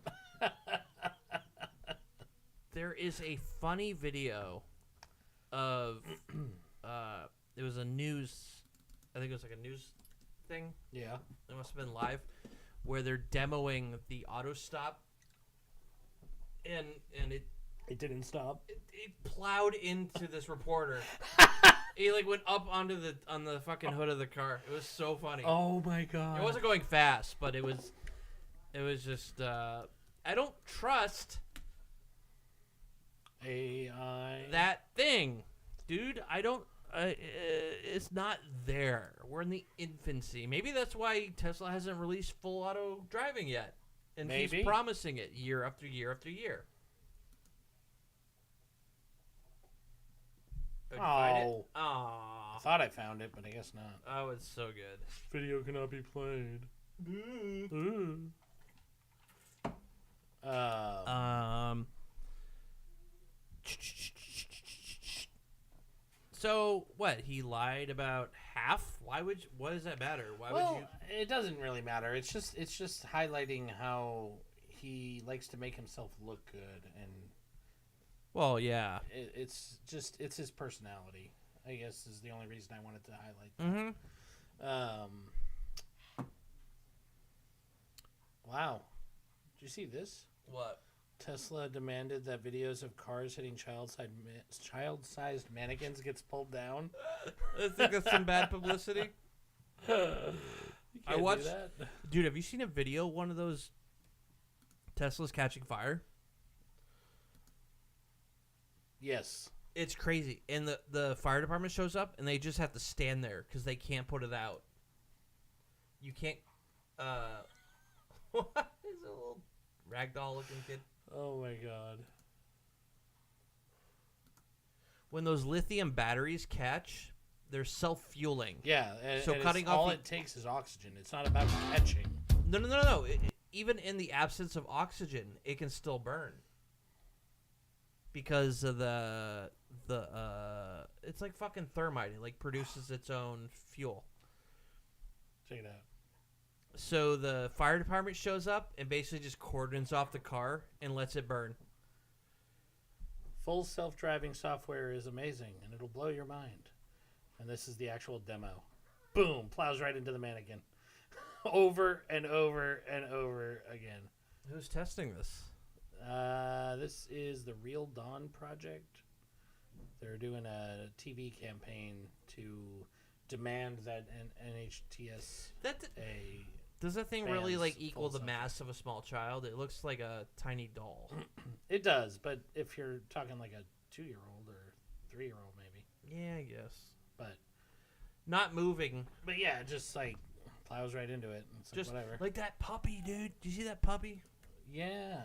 There is a funny video of it was a news, I think it was like a news thing. Yeah. It must have been live, where they're demoing the auto stop, and It didn't stop. it plowed into this reporter. He like went up onto on the fucking hood of the car. It was so funny. Oh my god. It wasn't going fast, but it was just I don't trust AI. that thing, dude. I don't. It's not there. We're in the infancy. Maybe that's why Tesla hasn't released full auto driving yet, and Maybe. keeps promising it year after year after year. Oh, did you find it? I Aw. thought I found it, but I guess not. Oh, it's so good. Video cannot be played. So what? He lied about half? Why would? What does that matter? Why would you? It doesn't really matter. It's just highlighting how he likes to make himself look good, and Well, yeah. it's his personality. I guess is the only reason I wanted to highlight that. Mm-hmm. Wow. Did you see this? What? Tesla demanded that videos of cars hitting child-sized mannequins gets pulled down. I think that's some bad publicity. I watched. that. Dude, have you seen a video? One of those Teslas catching fire. Yes. It's crazy, and the fire department shows up, and they just have to stand there because they can't put it out. You can't. What is a little ragdoll looking kid? Oh my god. When those lithium batteries catch, they're self-fueling. Yeah, and, So and cutting all off it takes is oxygen. It's not about catching. No. Even in the absence of oxygen, it can still burn. Because of the it's like fucking thermite. It like produces its own fuel. Check it out. So the fire department shows up and basically just cordons off the car and lets it burn. Full self-driving software is amazing, and it'll blow your mind. And this is the actual demo. Boom! Plows right into the mannequin. Over and over and over again. Who's testing this? This is the Real Dawn Project. They're doing a TV campaign to demand that NHTS does that thing really bans equal the full mass of a small child? It looks like a tiny doll. It does, but if you're talking like a 2-year-old or 3-year-old, maybe. Yeah, I guess. But not moving. But yeah, just plows right into it. It's Just whatever. like that puppy, dude. Do you see that puppy? Yeah.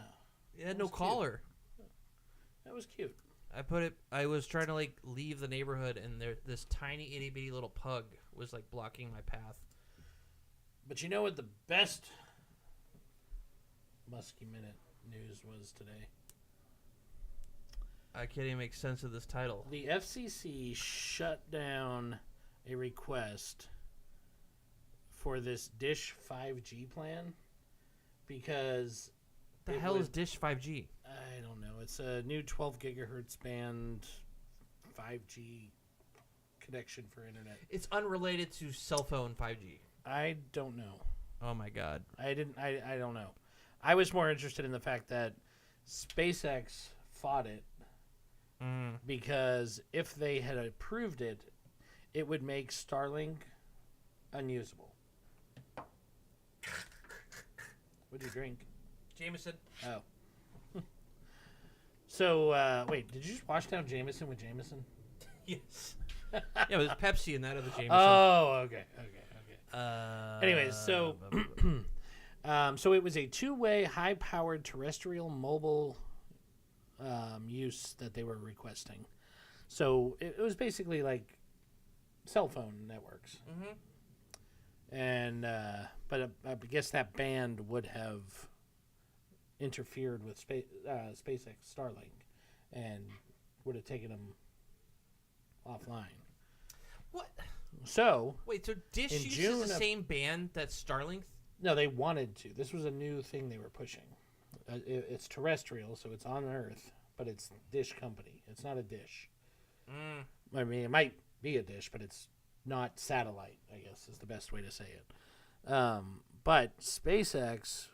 It had no collar. That was cute. I was trying to leave the neighborhood, and this tiny itty bitty little pug was blocking my path. But you know what the best Muskie Minute news was today? I can't even make sense of this title. The FCC shut down a request for this Dish 5G plan because The hell is Dish 5G? I don't know. It's a new 12 gigahertz band 5G connection for internet. It's unrelated to cell phone 5G. I don't know. Oh my god. I don't know. I was more interested in the fact that SpaceX fought it because if they had approved it, it would make Starlink unusable. What'd you drink? Jameson. Oh. So, wait, did you just wash down Jameson with Jameson? Yes. Yeah, there's Pepsi in that other Jameson. Oh, okay. Anyways, so so it was a two-way, high-powered terrestrial mobile use that they were requesting. So it was basically like cell phone networks. Mm-hmm. And but I guess that band would have interfered with SpaceX Starlink and would have taken them offline. What? So wait, so Dish in uses June the same band that Starlink? No, they wanted to. This was a new thing they were pushing. It's terrestrial, so it's on Earth, but it's Dish company. It's not a dish. I mean, it might be a dish, but it's not satellite, I guess is the best way to say it. But SpaceX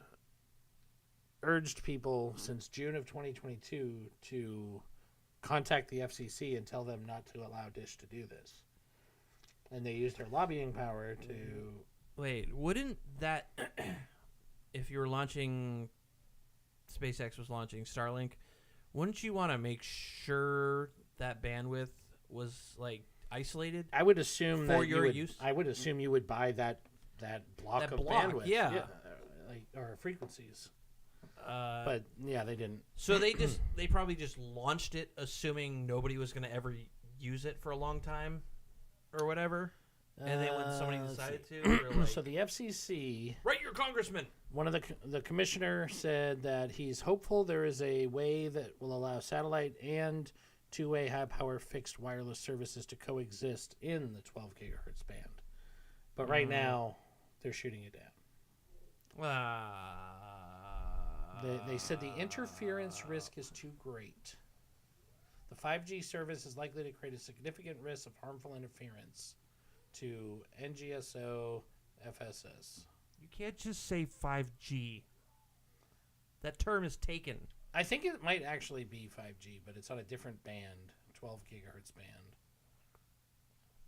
urged people since June of 2022 to contact the FCC and tell them not to allow Dish to do this. And they used their lobbying power to... Wait, wouldn't that... if you were launching... SpaceX was launching Starlink, wouldn't you want to make sure that bandwidth was, isolated? I would assume for your use? I would assume you would buy that block of bandwidth. Yeah. Or frequencies. But, yeah, they didn't. So they probably just launched it assuming nobody was going to ever use it for a long time or whatever. And then when somebody decided to, they're so the FCC... Write your congressman! One of the commissioner said that he's hopeful there is a way that will allow satellite and two-way high-power fixed wireless services to coexist in the 12 gigahertz band. But right now, they're shooting it down. They said the interference risk is too great. The 5G service is likely to create a significant risk of harmful interference to NGSO FSS. You can't just say 5G. That term is taken. I think it might actually be 5G, but it's on a different band, 12 gigahertz band.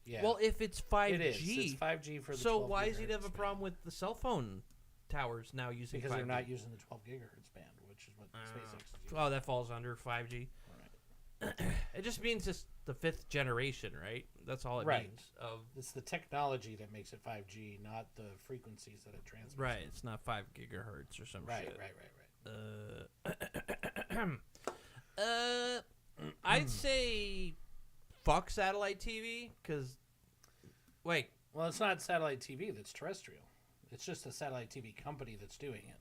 Yeah. Well, if it's 5G, it is. It's 5G for the 12 so why does he have a band. problem with the cell phone towers now using 5G? Because they're not using the 12 gigahertz band, which is what SpaceX is using. Oh, that falls under 5G. Right. It just means it's the 5th generation, right? That's all it means. It's the technology that makes it 5G, not the frequencies that it transmits. Right. It's not 5 gigahertz or some shit. Right. I'd say fuck satellite TV because wait. Well, it's not satellite TV that's terrestrial. It's just a satellite TV company that's doing it.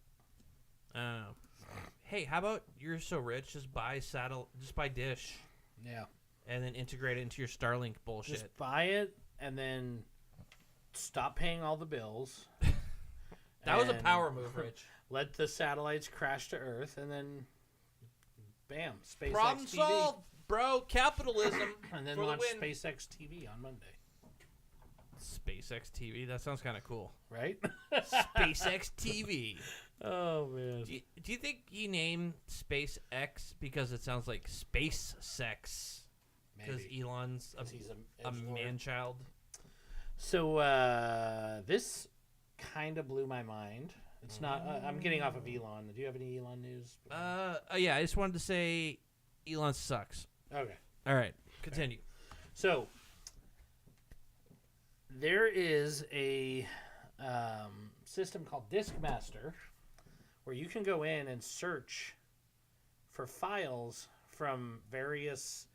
Hey, how about you're so rich, just buy Dish. Yeah. And then integrate it into your Starlink bullshit. Just buy it and then stop paying all the bills. That was a power move, Rich. Let the satellites crash to Earth, and then, bam, SpaceX Problem TV. solved, bro. Capitalism. And then for launch the win. SpaceX TV on Monday. SpaceX TV? That sounds kind of cool. Right? SpaceX TV. Oh man. Do you think he named SpaceX because it sounds like space sex? Because Maybe. Elon's 'Cause he's a edgelord. man-child. So this kind of blew my mind. It's not. I'm getting off of Elon. Do you have any Elon news? Yeah, I just wanted to say Elon sucks. Okay. All right, continue. So there is a system called Diskmaster where you can go in and search for files from various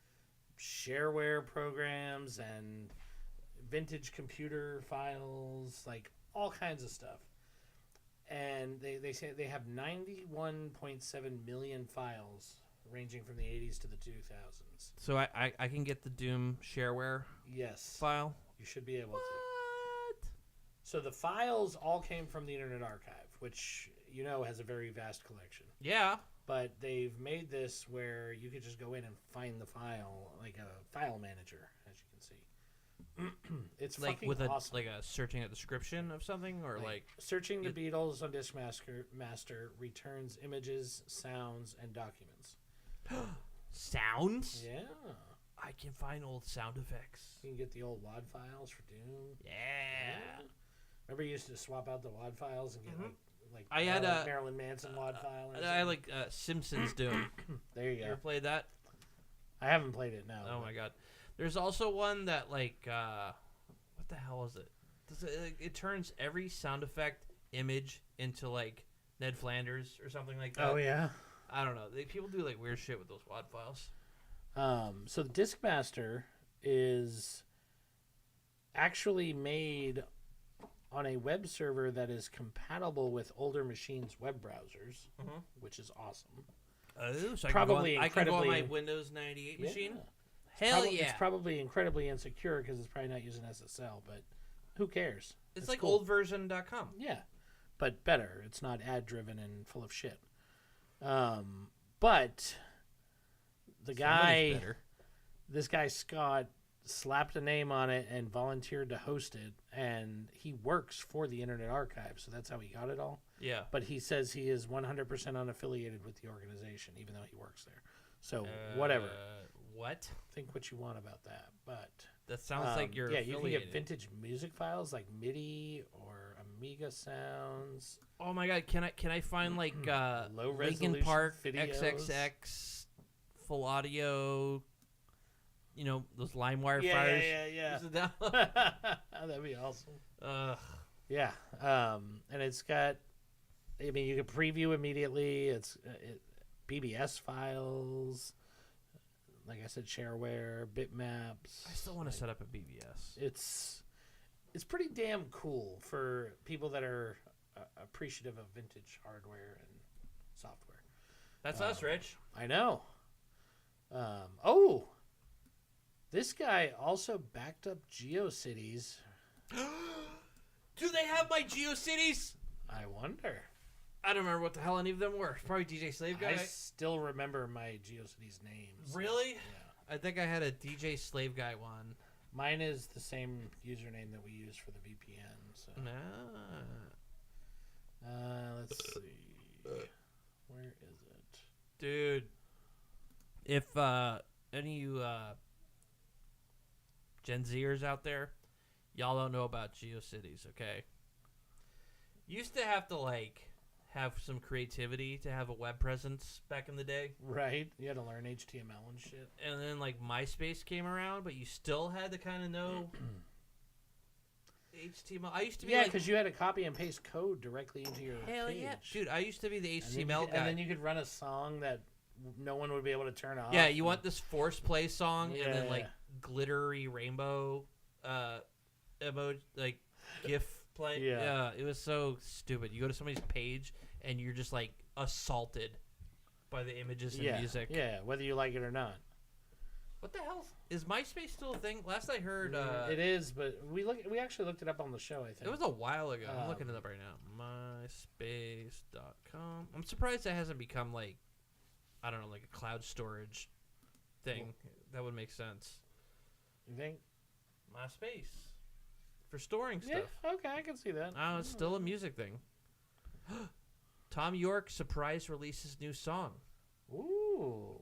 shareware programs and vintage computer files, like all kinds of stuff. And they say they have 91.7 million files ranging from the 80s to the 2000s. So I can get the Doom shareware Yes. file. You should be able to. What? So the files all came from the Internet Archive, which has a very vast collection. Yeah. But they've made this where you could just go in and find the file, like a file manager, as you can see. It's Like fucking with awesome. a searching a description of something, or like searching the Beatles on Diskmaster returns images, sounds, and documents. sounds. Yeah. I can find old sound effects. You can get the old WAD files for Doom. Yeah. Remember you used to swap out the WAD files and get like I had a Marilyn Manson WAD file. Or I like Simpsons Doom. There you You go. ever played that? I haven't played it now. Oh my god. There's also one that like what the hell is it? It turns every sound effect image into like Ned Flanders or something like that. Oh yeah. I don't know. People do like weird shit with those WAD files. So the Diskmaster is actually made on a web server that is compatible with older machines' web browsers, which is awesome. Oh, so Probably I can go on my incredibly- Windows 98 machine. Yeah. Hell yeah! It's probably incredibly insecure because it's probably not using SSL, but who cares? It's like cool. oldversion.com. Yeah, but better. It's not ad-driven and full of shit. But the Somebody's guy, better. this guy Scott, slapped a name on it and volunteered to host it, and he works for the Internet Archive, so that's how he got it all. Yeah. But he says he is 100% unaffiliated with the organization, even though he works there. So whatever. What? Think what you want about that, but That sounds like you're you can affiliated. get vintage music files like MIDI or Amiga sounds. Oh my god! Can I find like Low Linkin resolution Park videos. XXX full audio? You know those LimeWire Yeah, files. yeah. Use it down. That'd be awesome. Ugh. Yeah, and it's got. I mean, you can preview immediately. It's BBS files. Like I said, shareware, bitmaps. I still want to set up a BBS. It's pretty damn cool for people that are appreciative of vintage hardware and software. That's us, Rich. I know. This guy also backed up GeoCities. Do they have my GeoCities? I wonder. I don't remember what the hell any of them were. Probably DJ Slave Guy. I still remember my GeoCities names. Really? Yeah. I think I had a DJ Slave Guy one. Mine is the same username that we use for the VPN. So let's see. Where is it? Dude. If any of you Gen Zers out there, y'all don't know about GeoCities, okay? Used to have to like have some creativity to have a web presence back in the day. Right. You had to learn HTML and shit. And then like MySpace came around, but you still had to kind of know HTML. I used to be because you had to copy and paste code directly into your hell page. yeah, dude! I used to be the And then HTML guy. and then you could run a song that no one would be able to turn off. Yeah, you want this force play song and then Yeah. like glittery rainbow emoji, like GIF play. Yeah. It was so stupid. You go to somebody's page and you're just like assaulted by the images and music. Yeah, whether you like it or not. What the hell is MySpace still a thing? Last I heard, It is, but we actually looked it up on the show, I think. it was a while ago. I'm looking it up right now. MySpace.com. I'm surprised that hasn't become like, I don't know, like a cloud storage thing. That would make sense. You think? MySpace for storing stuff. Yeah, okay, I can see that. Oh, it's still a music thing. Tom York surprise releases new song. Ooh.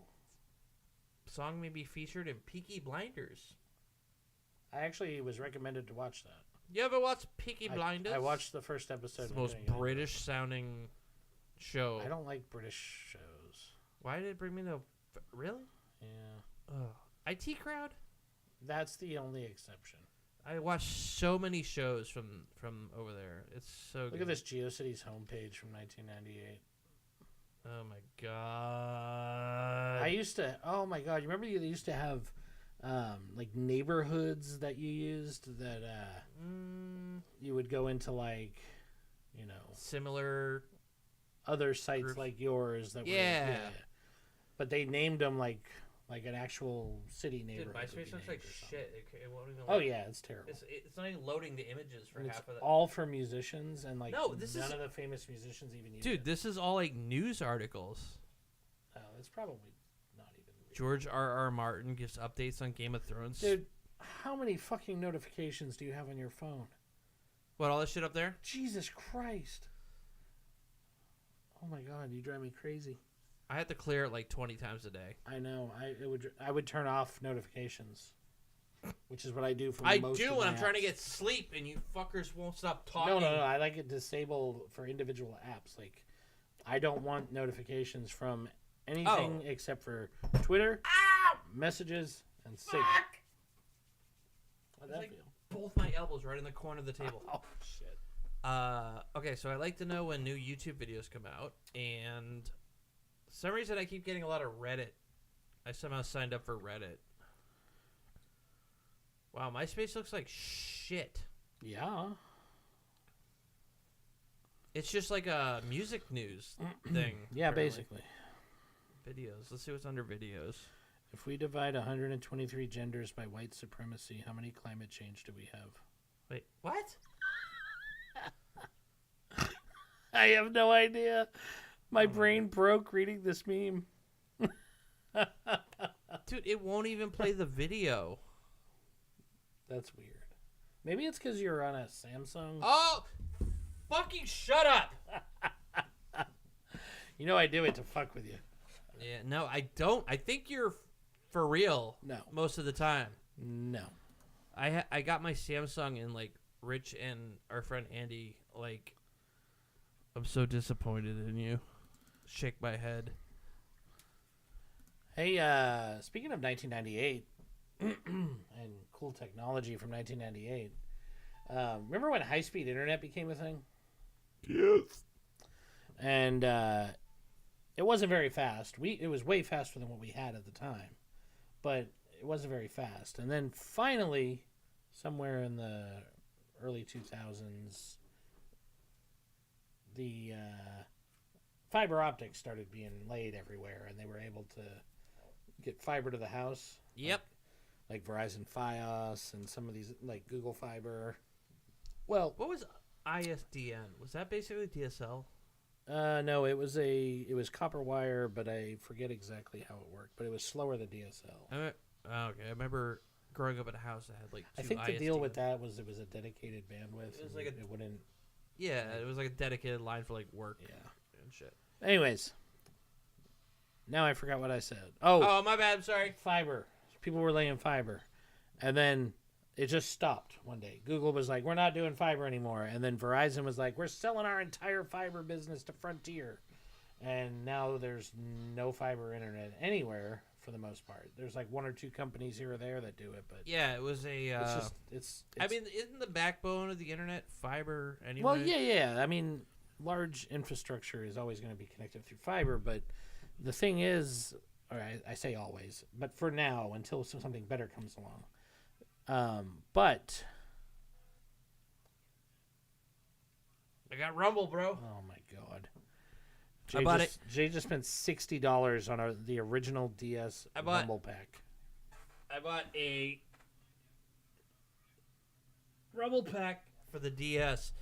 Song may be featured in Peaky Blinders. I actually was recommended to watch that. You ever watch Peaky Blinders? I watched the first episode. It's the most British sounding show. I don't like British shows. Why did it bring me to... Really? Yeah. Ugh. IT Crowd? That's the only exception. I watched so many shows from over there. It's so good. Look at this GeoCities homepage from 1998. Oh my god. I used to... Oh my god. You remember you used to have like neighborhoods that you used that you would go into, like, you know... Similar... Other sites groups. Like yours that were... Yeah. But they named them like an actual city neighborhood. Dude, MySpace looks like shit. It won't even. Oh yeah, it's terrible. It's not even loading the images for half of it. All for musicians and like no, this none is, of the famous musicians even use dude, it. this is all like news articles. Oh, that's probably not even real. George R.R. Martin gives updates on Game of Thrones. Dude, how many fucking notifications do you have on your phone? What, all this shit up there? Jesus Christ. Oh my god, you drive me crazy. I have to clear it like 20 times a day. I know. I would turn off notifications, which is what I do for I most do of when my I'm trying to apps. get sleep, and you fuckers won't stop talking. No. I like it disabled for individual apps. Like, I don't want notifications from anything except for Twitter, messages, and Signal. How'd that like feel? both my elbows right in the corner of the table. Oh shit. Okay, so I like to know when new YouTube videos come out, and for some reason I keep getting a lot of Reddit. I somehow signed up for Reddit. Wow, MySpace looks like shit. Yeah. It's just like a music news thing. Yeah, apparently. basically. Videos. Let's see what's under videos. If we divide 123 genders by white supremacy, how many climate change do we have? Wait, what? I have no idea. My brain broke reading this meme. Dude, it won't even play the video. That's weird. Maybe it's because you're on a Samsung. Oh, fucking shut up. You know I do it to fuck with you. Yeah, no, I don't. I think you're for real. No. Most of the time. No. I got my Samsung, and like Rich and our friend Andy, like, I'm so disappointed in you. Shake my head. Hey, speaking of 1998 and cool technology from 1998, remember when high-speed internet became a thing? Yes. And it wasn't very fast. It was way faster than what we had at the time, but it wasn't very fast. And then finally, somewhere in the early 2000s, the fiber optics started being laid everywhere, and they were able to get fiber to the house. Yep. Like Verizon Fios and some of these, like Google Fiber. Well, What was ISDN? Was that basically DSL? no, it was copper wire, but I forget exactly how it worked. But it was slower than DSL. Okay, I remember growing up at a house that had like two I think the deal ISDN. with that was it was a dedicated bandwidth. It was and like it wouldn't. Yeah, it was like a dedicated line for like work Yeah. and shit. Anyways, now I forgot what I said. Oh, Oh, my bad. I'm sorry. fiber. People were laying fiber, and then it just stopped one day. Google was like, "We're not doing fiber anymore," and then Verizon was like, "We're selling our entire fiber business to Frontier," and now there's no fiber internet anywhere for the most part. There's like one or two companies here or there that do it, but Yeah, it was a. it's just it's. I mean, isn't the backbone of the internet fiber anyway? well, yeah. I mean, large infrastructure is always going to be connected through fiber, but the thing is, or I say always, but for now, until something better comes along. But I got Rumble, bro. oh my god, I bought it. Jay just spent $60 on the original DS I bought- Rumble pack. I bought a Rumble pack for the DS.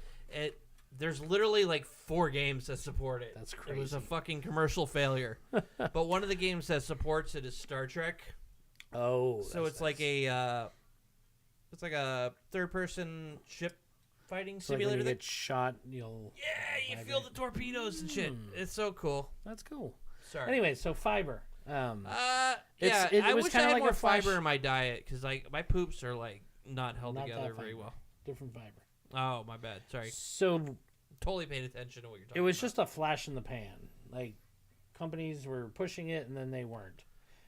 There's literally like 4 games that support it. That's It was a crazy. fucking commercial failure. But one of the games that supports it is Star Trek. Oh, So that's it's like nice. it's like a third-person ship fighting So like simulator. when you get shot, you'll... Yeah, you feel the torpedoes and shit. It's so cool. That's cool. Sorry. Anyway, so fiber. Yeah, it I was wish I kinda had like more a flash- fiber in my diet because like my poops are like not held Not together that very fiber. well. Different fiber. Oh, my bad. Sorry. So Totally paid attention to what you're talking it was about. just a flash in the pan. Like companies were pushing it and then they weren't.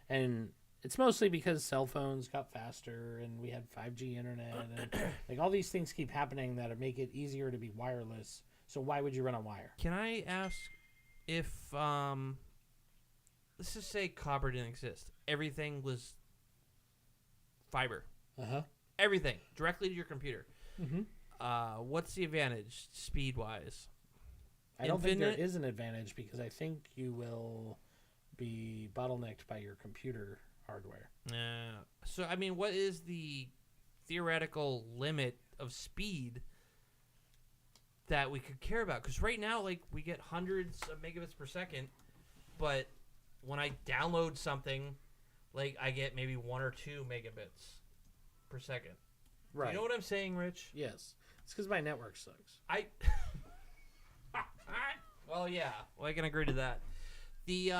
And it's mostly because cell phones got faster and we had 5G internet and like all these things keep happening that make it easier to be wireless. So why would you run a wire? Can I ask if let's just say copper didn't exist. Everything was fiber. Uh-huh. Everything directly to your computer. Mm-hmm. What's the advantage speed wise? I don't think there Infinite? is an advantage because I think you will be bottlenecked by your computer hardware. So I mean, what is the theoretical limit of speed that we could care about? Because right now, like, we get hundreds of megabits per second, but when I download something, like, I get maybe 1 or 2 megabits per second. Right. You know what I'm saying, Rich? Yes. It's because my network sucks. Well, yeah. Well, I can agree to that. The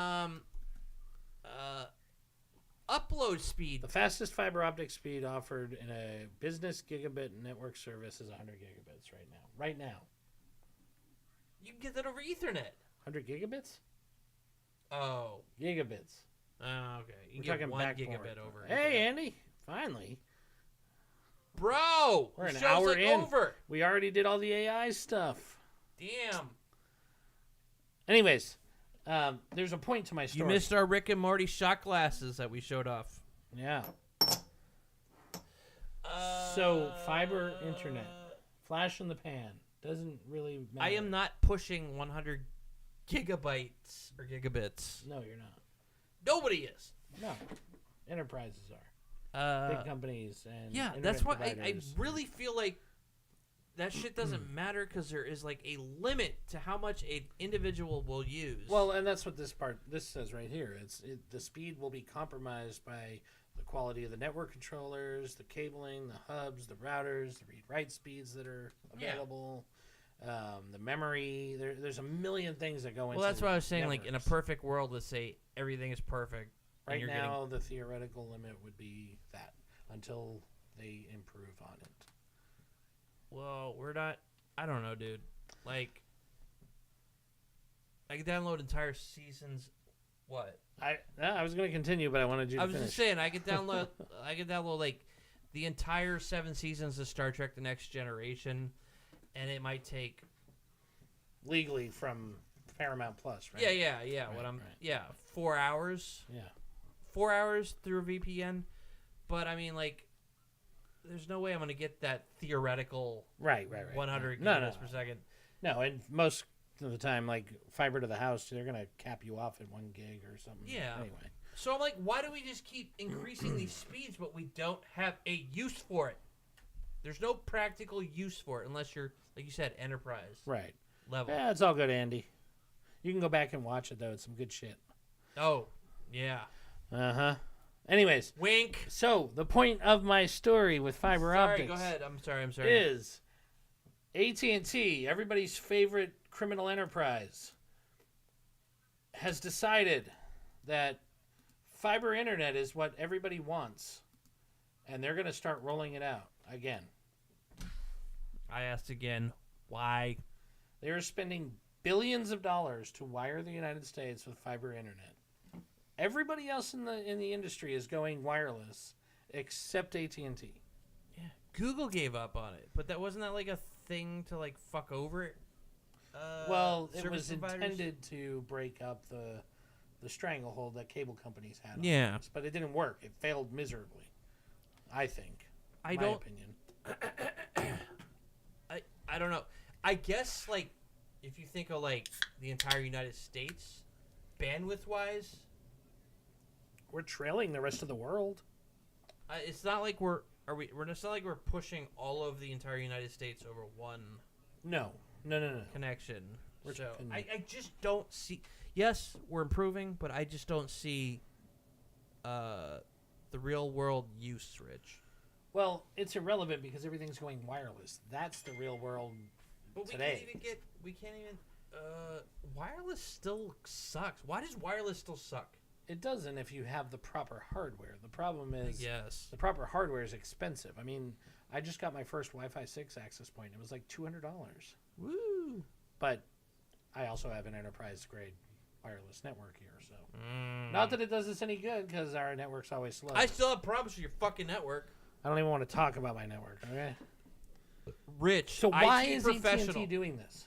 upload speed. The fastest fiber optic speed offered in a business gigabit network service is 100 gigabits right now. Right now. You can get that over Ethernet. 100 gigabits? Oh. Gigabits. Okay. You We're can talking get 1 backport. gigabit over Hey, Ethernet. Andy. Finally. Bro! We're the an show's hour like in. over. We already did all the AI stuff. Damn. Anyways, there's a point to my story. You missed our Rick and Morty shot glasses that we showed off. Yeah. So, fiber internet. Flash in the pan. Doesn't really matter. I am not pushing 100 gigabytes or gigabits. No, you're not. Nobody is. No. Enterprises are. Big companies and yeah, internet that's why I providers. really feel like that shit doesn't matter because there is like a limit to how much an individual will use. Well, and that's what this says right here. The speed will be compromised by the quality of the network controllers, the cabling, the hubs, the routers, the read-write speeds that are available, the memory. There's a million things that go into. Well, that's what I was saying. Like in a networks. perfect world, let's say everything is perfect. and Right you're now, the theoretical limit would be that until they improve on it. Well, we're not. I don't know, dude. Like, I can download entire seasons. What? I was going to continue, but I wanted you to I was finish. just saying, I could download. I could download like the entire 7 seasons of Star Trek: The Next Generation, and it might take. Legally from Paramount Plus, right? Yeah. Right. 4 hours. Yeah. 4 hours through a VPN, but I mean, like, there's no way I'm gonna get that theoretical Right. 100 No, gigabits per second. No, and most of the time, like fiber to the house, they're gonna cap you off at 1 gig or something. Yeah. Anyway. So I'm like, why do we just keep increasing these speeds, but we don't have a use for it? There's no practical use for it unless you're, like you said, enterprise Right. level. Yeah, it's all good, Andy. You can go back and watch it though. It's some good shit. Oh, yeah. Anyways, Wink. so the point of my story with fiber optics. Go ahead. I'm sorry. Is AT&T, everybody's favorite criminal enterprise, has decided that fiber internet is what everybody wants, and they're going to start rolling it out again. I asked again, why? They are spending billions of dollars to wire the United States with fiber internet. Everybody else in the industry is going wireless except AT&T. Yeah. Google gave up on it, but wasn't that like a thing to like fuck over it? Well, it service was providers? intended to break up the stranglehold that cable companies had on Yeah. this, but it didn't work. It failed miserably, I think. I my don't. opinion. I don't know. I guess like if you think of like the entire United States, bandwidth wise, We're trailing the rest of the world. it's not like we're it's not like we're pushing all of the entire United States over one No. connection. We're So talking- I just don't see. Yes, we're improving, but I just don't see the real world use, Rich. Well, it's irrelevant because everything's going wireless. That's the real world But today. we can't even. Wireless still sucks. Why does wireless still suck? It doesn't if you have the proper hardware. The problem is Yes. the proper hardware is expensive. I mean, I just got my first Wi-Fi 6 access point. It was like $200. Woo. But I also have an enterprise grade wireless network here, so Mm. not that it does us any good because our network's always slow. I still have problems with your fucking network. I don't even want to talk about my network. Okay. Rich. So why IT is professional. AT&T doing this?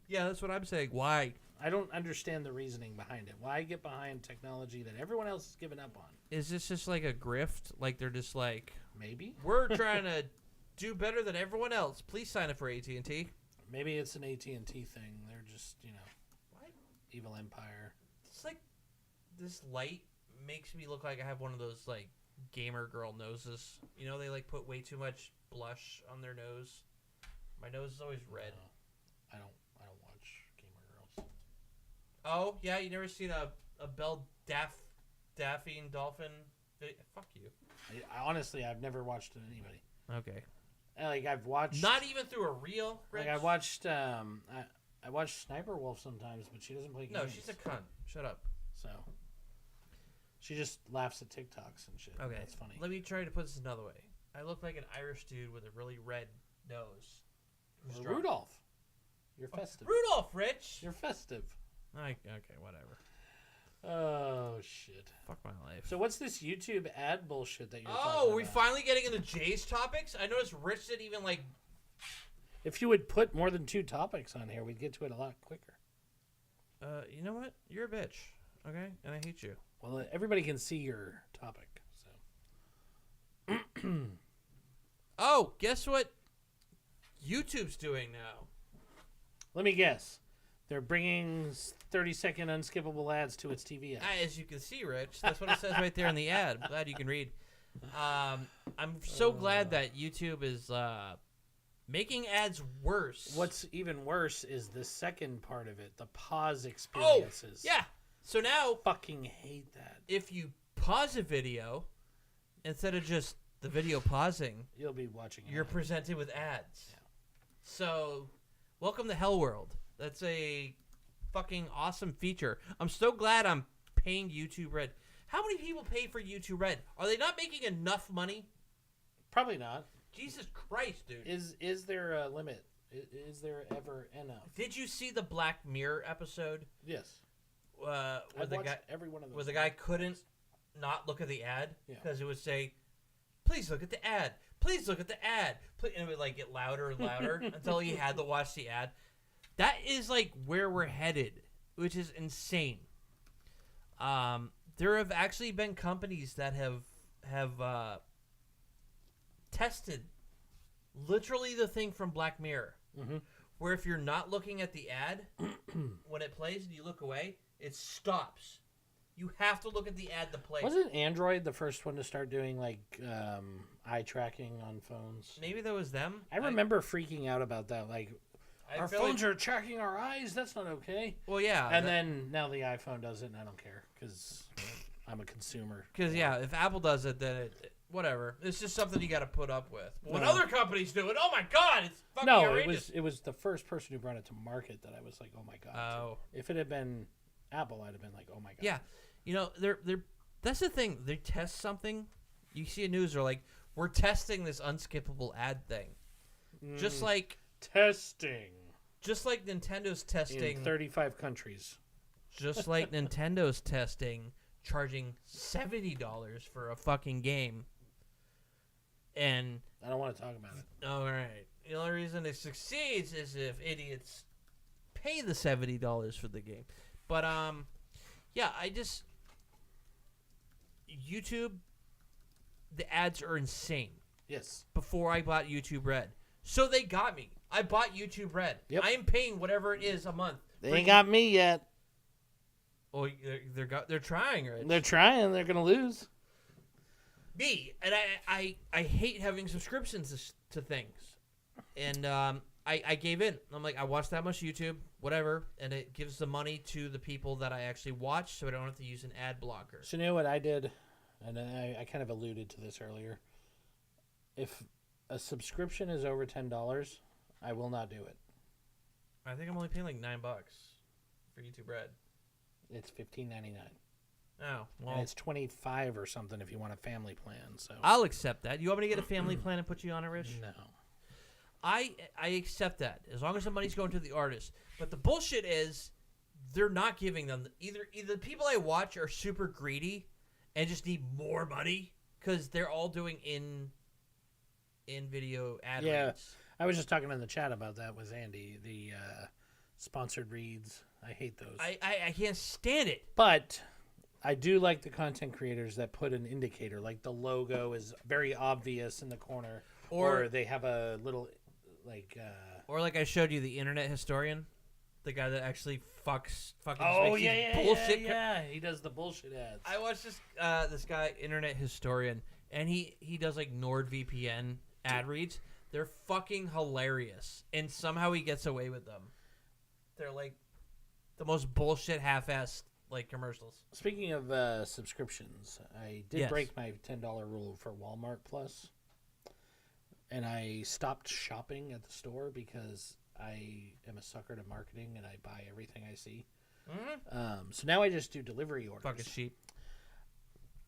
Yeah, that's what I'm saying. Why? I don't understand the reasoning behind it. Why get behind technology that everyone else has given up on? Is this just like a grift? Like they're just like, Maybe. we're trying to do better than everyone else. Please sign up for AT&T. Maybe it's an AT&T thing. They're just, What? evil empire. It's like this light makes me look like I have one of those like gamer girl noses. You know, they like put way too much blush on their nose. My nose is always red. No, I don't watch gamer girls. Oh yeah, you never seen a Belle Daphne Dolphin? Fuck you. Honestly, I've never watched anybody. Okay. I've watched. Not even through a reel. Rich? I watched. I watched Sniper Wolf sometimes, but she doesn't play games. No, she's a cunt. Shut up. So. She just laughs at TikToks and shit. Okay. That's funny. Let me try to put this another way. I look like an Irish dude with a really red nose. Who's drunk. Rudolph. You're festive. Rudolph, Rich. You're festive. Okay, whatever. Oh shit. Fuck my life. So what's this YouTube ad bullshit that you're Oh, talking are we about? finally getting into Jay's topics? I noticed Rich didn't even like. If you would put more than 2 topics on here, we'd get to it a lot quicker. You know what? You're a bitch. Okay, and I hate you. Well, everybody can see your topic. So. Oh, guess what? YouTube's doing now. Let me guess. They're bringing 30-second unskippable ads to its TV ads. As you can see, Rich, that's what it says right there in the ad. I'm glad you can read. I'm so glad that YouTube is making ads worse. What's even worse is the second part of it, the pause experiences. Yeah. So now, Fucking hate that. if you pause a video, instead of just the video pausing, You'll be watching it. you're presented with ads. Yeah. So, welcome to Hell World. That's a fucking awesome feature. I'm so glad I'm paying YouTube Red. How many people pay for YouTube Red? Are they not making enough money? Probably not. Jesus Christ, dude. Is there a limit? Is there ever enough? Did you see the Black Mirror episode? Yes. Where I've the watched guy every one of those. where the guy couldn't not look at the ad Yeah. because it would say, "Please look at the ad. Please look at the ad." And it would like get louder and louder until he had to watch the ad. That is like where we're headed, which is insane. There have actually been companies that have tested literally the thing from Black Mirror, where if you're not looking at the ad when it plays and you look away, it stops. You have to look at the ad to play. Wasn't Android the first one to start doing like eye tracking on phones? Maybe that was them. I remember freaking out about that. Like, I our feel phones like- are tracking our eyes. That's not okay. Well, yeah. And then now the iPhone does it, and I don't care because I'm a consumer. Because, yeah, if Apple does it, then whatever. It's just something you got to put up with. But when No. other companies do it, oh my God, it's fucking No, outrageous. it was the first person who brought it to market that I was like, oh my God. Oh. If it had been Apple, I'd have been like, oh my God. Yeah. You know, they're that's the thing. They test something. You see a news, they're like, we're testing this unskippable ad thing. Just like Testing. Nintendo's testing. In 35 countries. Just like Nintendo's testing, charging $70 for a fucking game. And I don't want to talk about it. all right, the only reason it succeeds is if idiots pay the $70 for the game. But yeah, YouTube, the ads are insane. Yes. Before I bought YouTube Red, so they got me. I bought YouTube Red. Yep. I am paying whatever it is a month. They ain't got me yet. Oh, they're trying, Rich. They're trying. They're going to lose. Me, and I hate having subscriptions to things, and I gave in. I'm like, I watch that much YouTube, whatever, and it gives the money to the people that I actually watch, so I don't have to use an ad blocker. So you know what I did, and I kind of alluded to this earlier. If a subscription is over $10, I will not do it. I think I'm only paying like $9 for YouTube Red. It's $15.99. Oh, well. And it's $25 or something if you want a family plan. So I'll accept that. You want me to get a family plan and put you on it, Rich? no. I accept that as long as the money's going to the artist. But the bullshit is they're not giving them either the people I watch are super greedy and just need more money because they're all doing in video ad reads. I was just talking in the chat about that with Andy. The sponsored reads. I hate those. I can't stand it. But I do like the content creators that put an indicator, like the logo is very obvious in the corner, or they have a little or like I showed you, the internet historian, the guy that actually fucking bullshit. Yeah, he does the bullshit ads. I watched this guy, internet historian, and he does like NordVPN ad reads. They're fucking hilarious, and somehow he gets away with them. They're like the most bullshit half-assed like commercials. Speaking of subscriptions, I did break my $10 rule for Walmart Plus, and I stopped shopping at the store because I am a sucker to marketing and I buy everything I see. Mm-hmm. So now I just do delivery orders. Fucking sheep.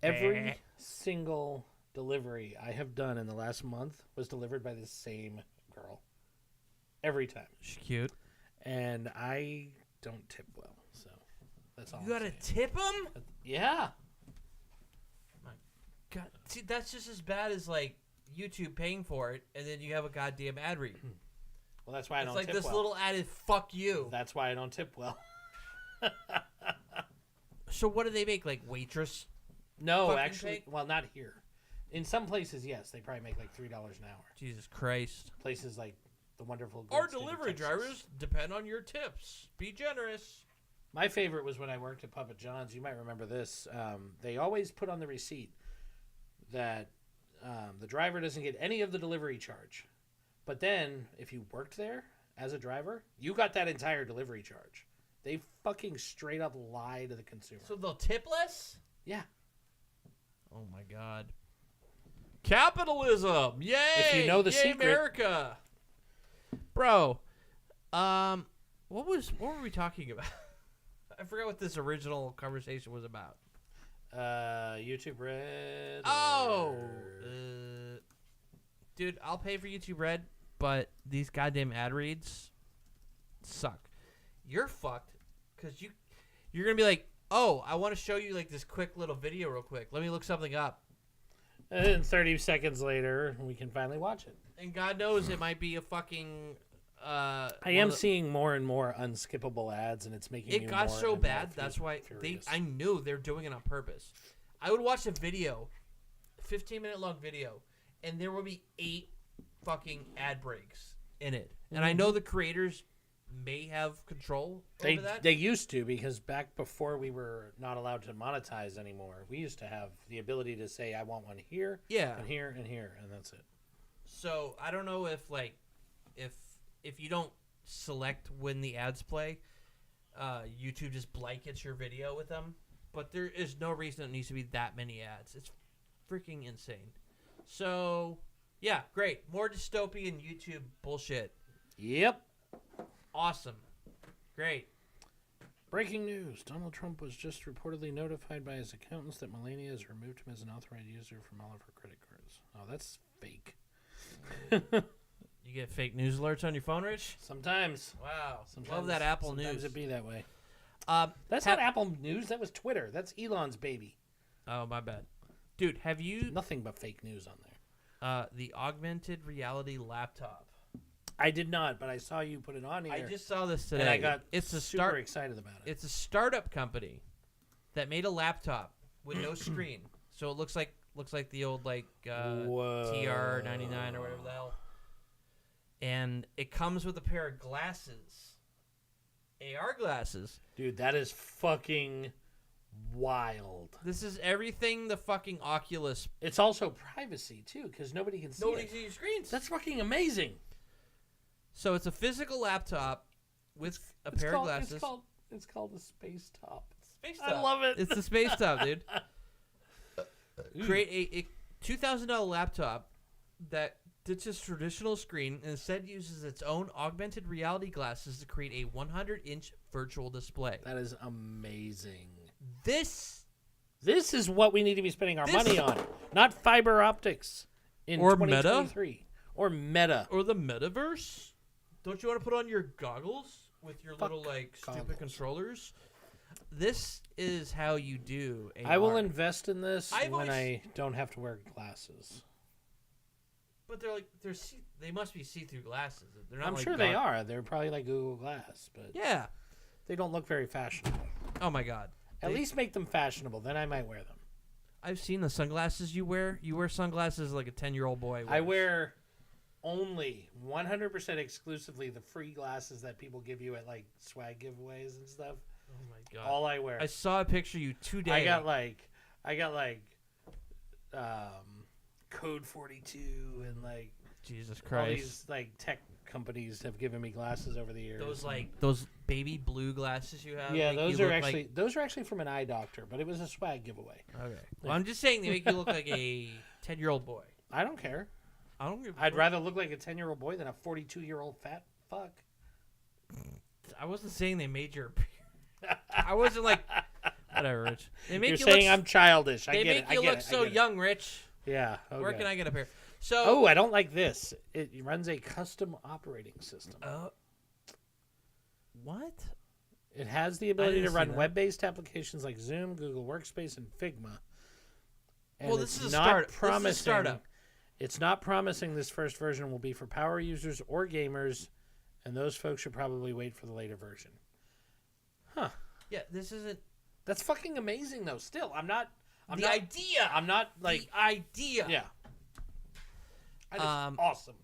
Every single delivery I have done in the last month was delivered by the same girl. Every time. She's cute. And I don't tip well, so that's all. You gotta tip them? Yeah. My God, see, that's just as bad as like YouTube paying for it, and then you have a goddamn ad read. Well, that's why I don't tip well. It's like this little ad is "fuck you." That's why I don't tip well. So what do they make? Like waitress? No, actually, well, not here. In some places, yes, they probably make like $3 an hour. Jesus Christ! Places like the wonderful. Our delivery drivers depend on your tips. Be generous. My favorite was when I worked at Puppet John's. You might remember this. They always put on the receipt that the driver doesn't get any of the delivery charge. But then, if you worked there as a driver, you got that entire delivery charge. They fucking straight up lie to the consumer. So they'll tip less? Yeah. Oh my God. Capitalism! Yay! If you know the secret, America! Bro, what were we talking about? I forgot what this original conversation was about. YouTube Red. Dude, I'll pay for YouTube Red, but these goddamn ad reads suck. You're fucked because you're gonna be like, oh, I want to show you like this quick little video real quick. Let me look something up. And then 30 seconds later, we can finally watch it. And God knows it might be a fucking. I am seeing more and more unskippable ads, and it's making it got so bad. That's why I knew they're doing it on purpose. I would watch a video, 15-minute long video, and there will be 8 fucking ad breaks in it. And I know the creators may have control over that. They used to, because back before we were not allowed to monetize anymore, we used to have the ability to say, I want one here, and here, and here, and that's it. So I don't know if if you don't select when the ads play, YouTube just blankets your video with them. But there is no reason it needs to be that many ads. It's freaking insane. So, yeah, great. More dystopian YouTube bullshit. Yep. Awesome. Great. Breaking news. Donald Trump was just reportedly notified by his accountants that Melania has removed him as an authorized user from all of her credit cards. Oh, that's fake. You get fake news alerts on your phone, Rich? Sometimes. Wow. Love that Apple News. Sometimes it be that way. That's not Apple News. That was Twitter. That's Elon's baby. Oh, my bad. Dude, have you... Nothing but fake news on there. The augmented reality laptop. I did not, but I saw you put it on here. I just saw this today. And I got super excited about it. It's a startup company that made a laptop with no screen. So it looks like the old TR-99 or whatever the hell. And it comes with a pair of glasses. AR glasses. Dude, that is fucking wild. This is everything the fucking Oculus. It's also privacy, too, because nobody can see Nobody can see your screens. That's fucking amazing. So it's a physical laptop with a pair of glasses. It's called a space top. Space top. I love it. It's the space top, dude. Create a $2,000 laptop that ditches traditional screen and instead uses its own augmented reality glasses to create a 100-inch virtual display. That is amazing. This is what we need to be spending our money on, not fiber optics in or 2023. Or Meta. Or the metaverse? Don't you want to put on your goggles with your little stupid controllers? This is how you do AR. I will invest in this when I don't have to wear glasses. But they must be see-through glasses. They're not. I'm sure they are. They're probably like Google Glass, but yeah, they don't look very fashionable. Oh my God! At least make them fashionable. Then I might wear them. I've seen the sunglasses you wear. You wear sunglasses like a 10-year-old boy wears. I wear only 100% exclusively the free glasses that people give you at like swag giveaways and stuff. Oh my God! All I wear. I saw a picture of you today. I got like Code 42 and like Jesus Christ. All these like tech companies have given me glasses over the years. Those baby blue glasses you have. Yeah, those are actually from an eye doctor, but it was a swag giveaway. Okay. Well, I'm just saying they make you look like a 10-year-old boy. I don't care. I'd rather look like a 10-year-old boy than a 42-year-old fat fuck. I wasn't saying they made your. I wasn't like. Whatever, Rich. You're saying I'm childish. They make you look so young, Rich. Yeah. Okay. Where can I get a pair? So. I don't like this. It runs a custom operating system. What? It has the ability to run web-based applications like Zoom, Google Workspace, and Figma. And this is a startup. It's not promising this first version will be for power users or gamers, and those folks should probably wait for the later version. Huh. Yeah, this isn't. That's fucking amazing, though. Still, idea. I'm not like the idea. Yeah. That is awesome.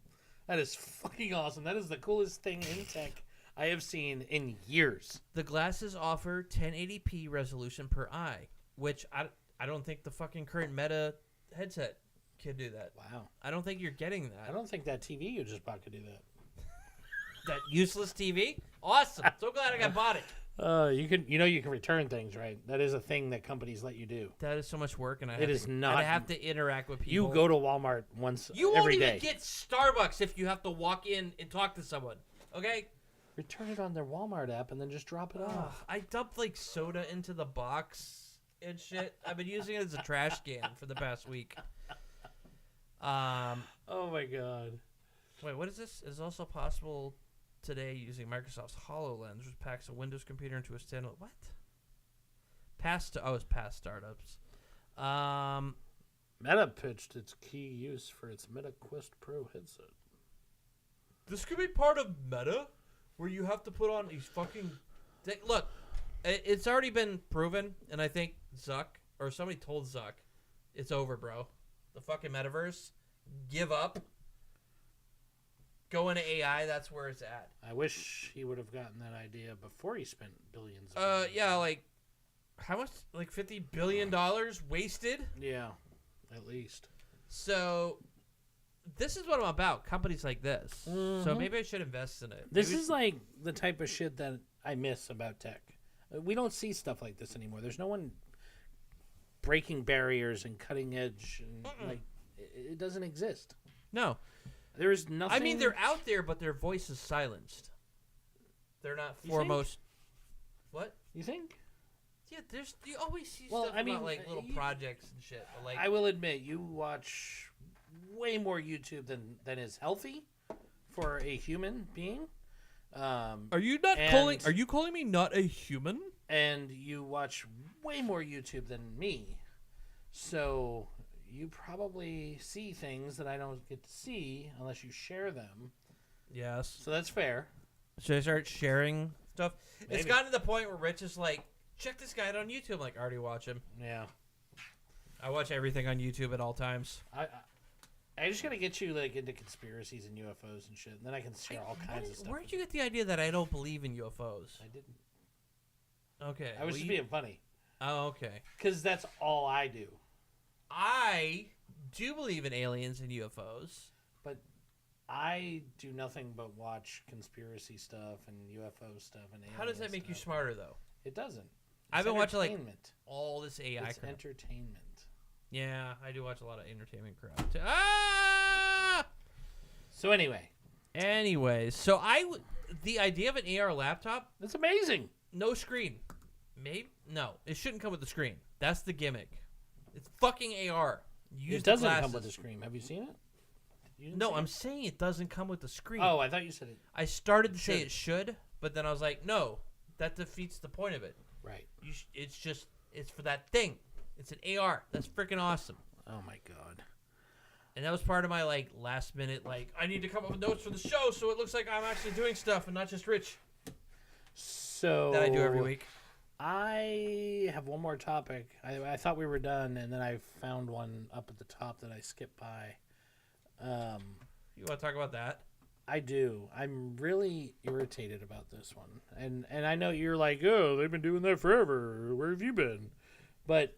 That is fucking awesome. That is the coolest thing in tech I have seen in years. The glasses offer 1080p resolution per eye, which I don't think the fucking current Meta headset can do that. Wow. I don't think you're getting that. I don't think that TV you just bought could do that. That useless TV? Awesome. So glad I bought it. You can return things, right? That is a thing that companies let you do. That is so much work, and I have to interact with people. You go to Walmart once every day. You won't even get Starbucks if you have to walk in and talk to someone. Okay? Return it on their Walmart app and then just drop it off. I dumped like soda into the box and shit. I've been using it as a trash can for the past week. Oh my God. Wait, what is this? It's also possible today using Microsoft's HoloLens, which packs a Windows computer into a standalone. What? It's past startups. Meta pitched its key use for its Meta Quest Pro headset. This could be part of Meta, where you have to put on these fucking. Look, it's already been proven, and I think Zuck or somebody told Zuck, it's over, bro. The fucking metaverse, give up. Go into AI, that's where it's at. I wish he would have gotten that idea before he spent billions. Yeah, like how much? Like $50 billion wasted? Yeah, at least. So this is what I'm about. Companies like this. Mm-hmm. So maybe I should invest in it. This is like the type of shit that I miss about tech. We don't see stuff like this anymore. There's no one breaking barriers and cutting edge, and like it doesn't exist. No. There is nothing. I mean, they're out there, but their voice is silenced. They're not foremost. What? You think? Yeah, you always see stuff about like little projects and shit. But, like, I will admit, you watch way more YouTube than is healthy for a human being. Are you calling me not a human? And you watch way more YouTube than me, so you probably see things that I don't get to see unless you share them. Yes. So that's fair. Should I start sharing stuff? Maybe. It's gotten to the point where Rich is like, check this guy out on YouTube. I'm like, I already watch him. Yeah. I watch everything on YouTube at all times. I just gotta get you like into conspiracies and UFOs and shit, and then I can share all kinds of stuff. Where'd you get the idea that I don't believe in UFOs? I didn't. Okay. I was just being funny. Oh, okay. Because that's all I do. I do believe in aliens and UFOs. But I do nothing but watch conspiracy stuff and UFO stuff and alien How does that make you smarter, though? It doesn't. I've been watching like all this AI it's crap. Entertainment. Yeah, I do watch a lot of entertainment crap too. Ah! So anyway. Anyways, the idea of an AR laptop, That's amazing. no screen. Maybe no, it shouldn't come with the screen. That's the gimmick. It's fucking AR. Use It the doesn't come glasses. with a screen. Have you seen it? You didn't No, see I'm it? saying it doesn't come with the screen. Oh, I thought you said it. I started to say should. it should, but then I was like, no, that defeats the point of it. Right. It's for that thing. It's an AR. That's freaking awesome. Oh my god. And that was part of my last minute I need to come up with notes for the show so it looks like I'm actually doing stuff and not just Rich So that I do every week. I have one more topic. I thought we were done, and then I found one up at the top that I skipped by. You want to talk about that? I do. I'm really irritated about this one. And I know you're like, oh, they've been doing that forever. Where have you been? But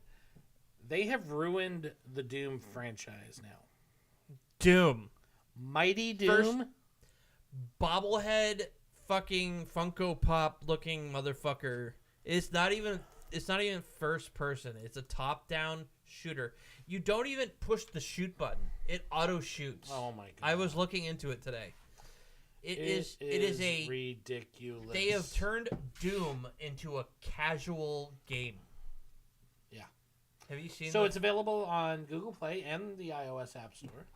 they have ruined the Doom franchise now. Doom. Mighty Doom? First bobblehead fucking Funko Pop looking motherfucker. It's not even first person. It's a top down shooter. You don't even push the shoot button. It auto shoots. Oh my god. I was looking into it today. It is ridiculous. They have turned Doom into a casual game. Yeah. Have you seen So that? it's available on Google Play and the iOS App Store.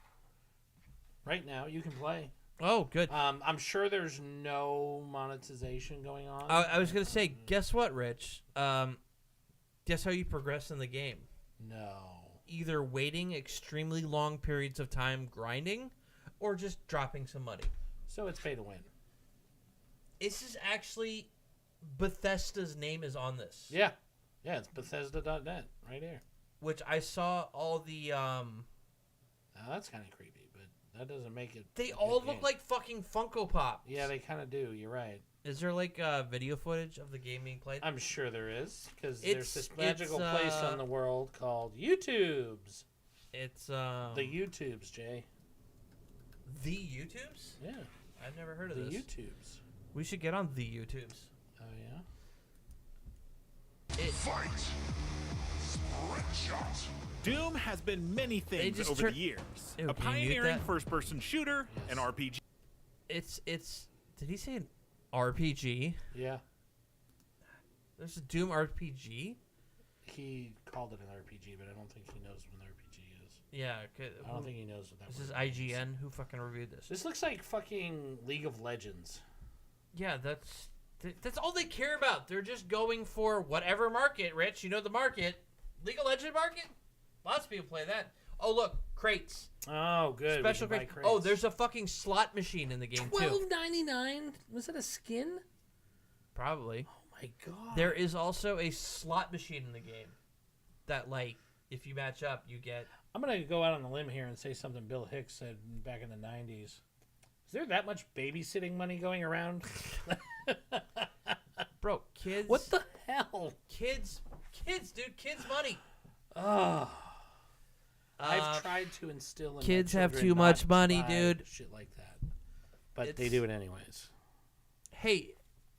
Right now, you can play. Oh, good. I'm sure there's no monetization going on. I was going to say, guess what, Rich? Guess how you progress in the game? No. Either waiting extremely long periods of time grinding or just dropping some money. So it's pay to win. This is actually Bethesda's name is on this. Yeah. Yeah, it's Bethesda.net right here. Which I saw all the Now, that's kind of creepy, but that doesn't make it. they a all good look game. like fucking Funko Pops. Yeah, they kind of do. You're right. Is there video footage of the game being played? I'm sure there is, because It's- there's this magical it's, place on the world called YouTubes. It's The YouTubes, Jay. the YouTubes? Yeah, I've never heard of the this. YouTubes. We should get on the YouTubes. Oh yeah. Fight! Sprint shot! Doom has been many things just over turn- the years. Ew, A can you mute pioneering that? first-person shooter, Yes. an RPG. It's did he say an RPG? Yeah. There's a Doom RPG? He called it an RPG, but I don't think he knows what an RPG is. Yeah. I don't think he knows what that This is word means. IGN. Who fucking reviewed this? This looks like fucking League of Legends. Yeah, that's all they care about. They're just going for whatever market, Rich. You know the market. League of Legends market? Lots of people play that. Oh, look. Crates. Oh, good. We Special can buy crates. Oh, crates. there's a fucking slot machine in the game, too. $12.99. Was it a skin? Probably. Oh my god. There is also a slot machine in the game that, if you match up, you get... I'm gonna go out on a limb here and say something Bill Hicks said back in the '90s. Is there that much babysitting money going around? Bro, kids... What the hell? Kids, dude. Kids money. Oh. I've Uh, tried to instill in my kids have children too not much to money, buy dude. Shit like that. But they It's- do it anyways. Hey,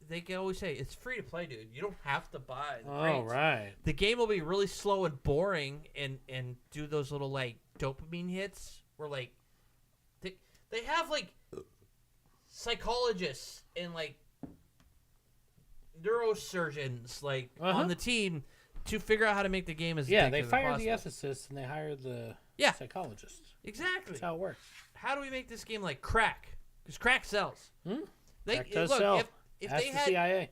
they can always say, it's free to play, dude. You don't have to buy the Oh, crates. right. The game will be really slow and boring and do those little, dopamine hits where, they have, psychologists and, neurosurgeons, on the team to figure out how to make the game as Yeah, addictive they as fired the possible. ethicists and they hired the Yeah. psychologists. Exactly. That's how it works. How do we make this game like crack? Because crack sells. Crack does look, sell. if Ask they the had CIA.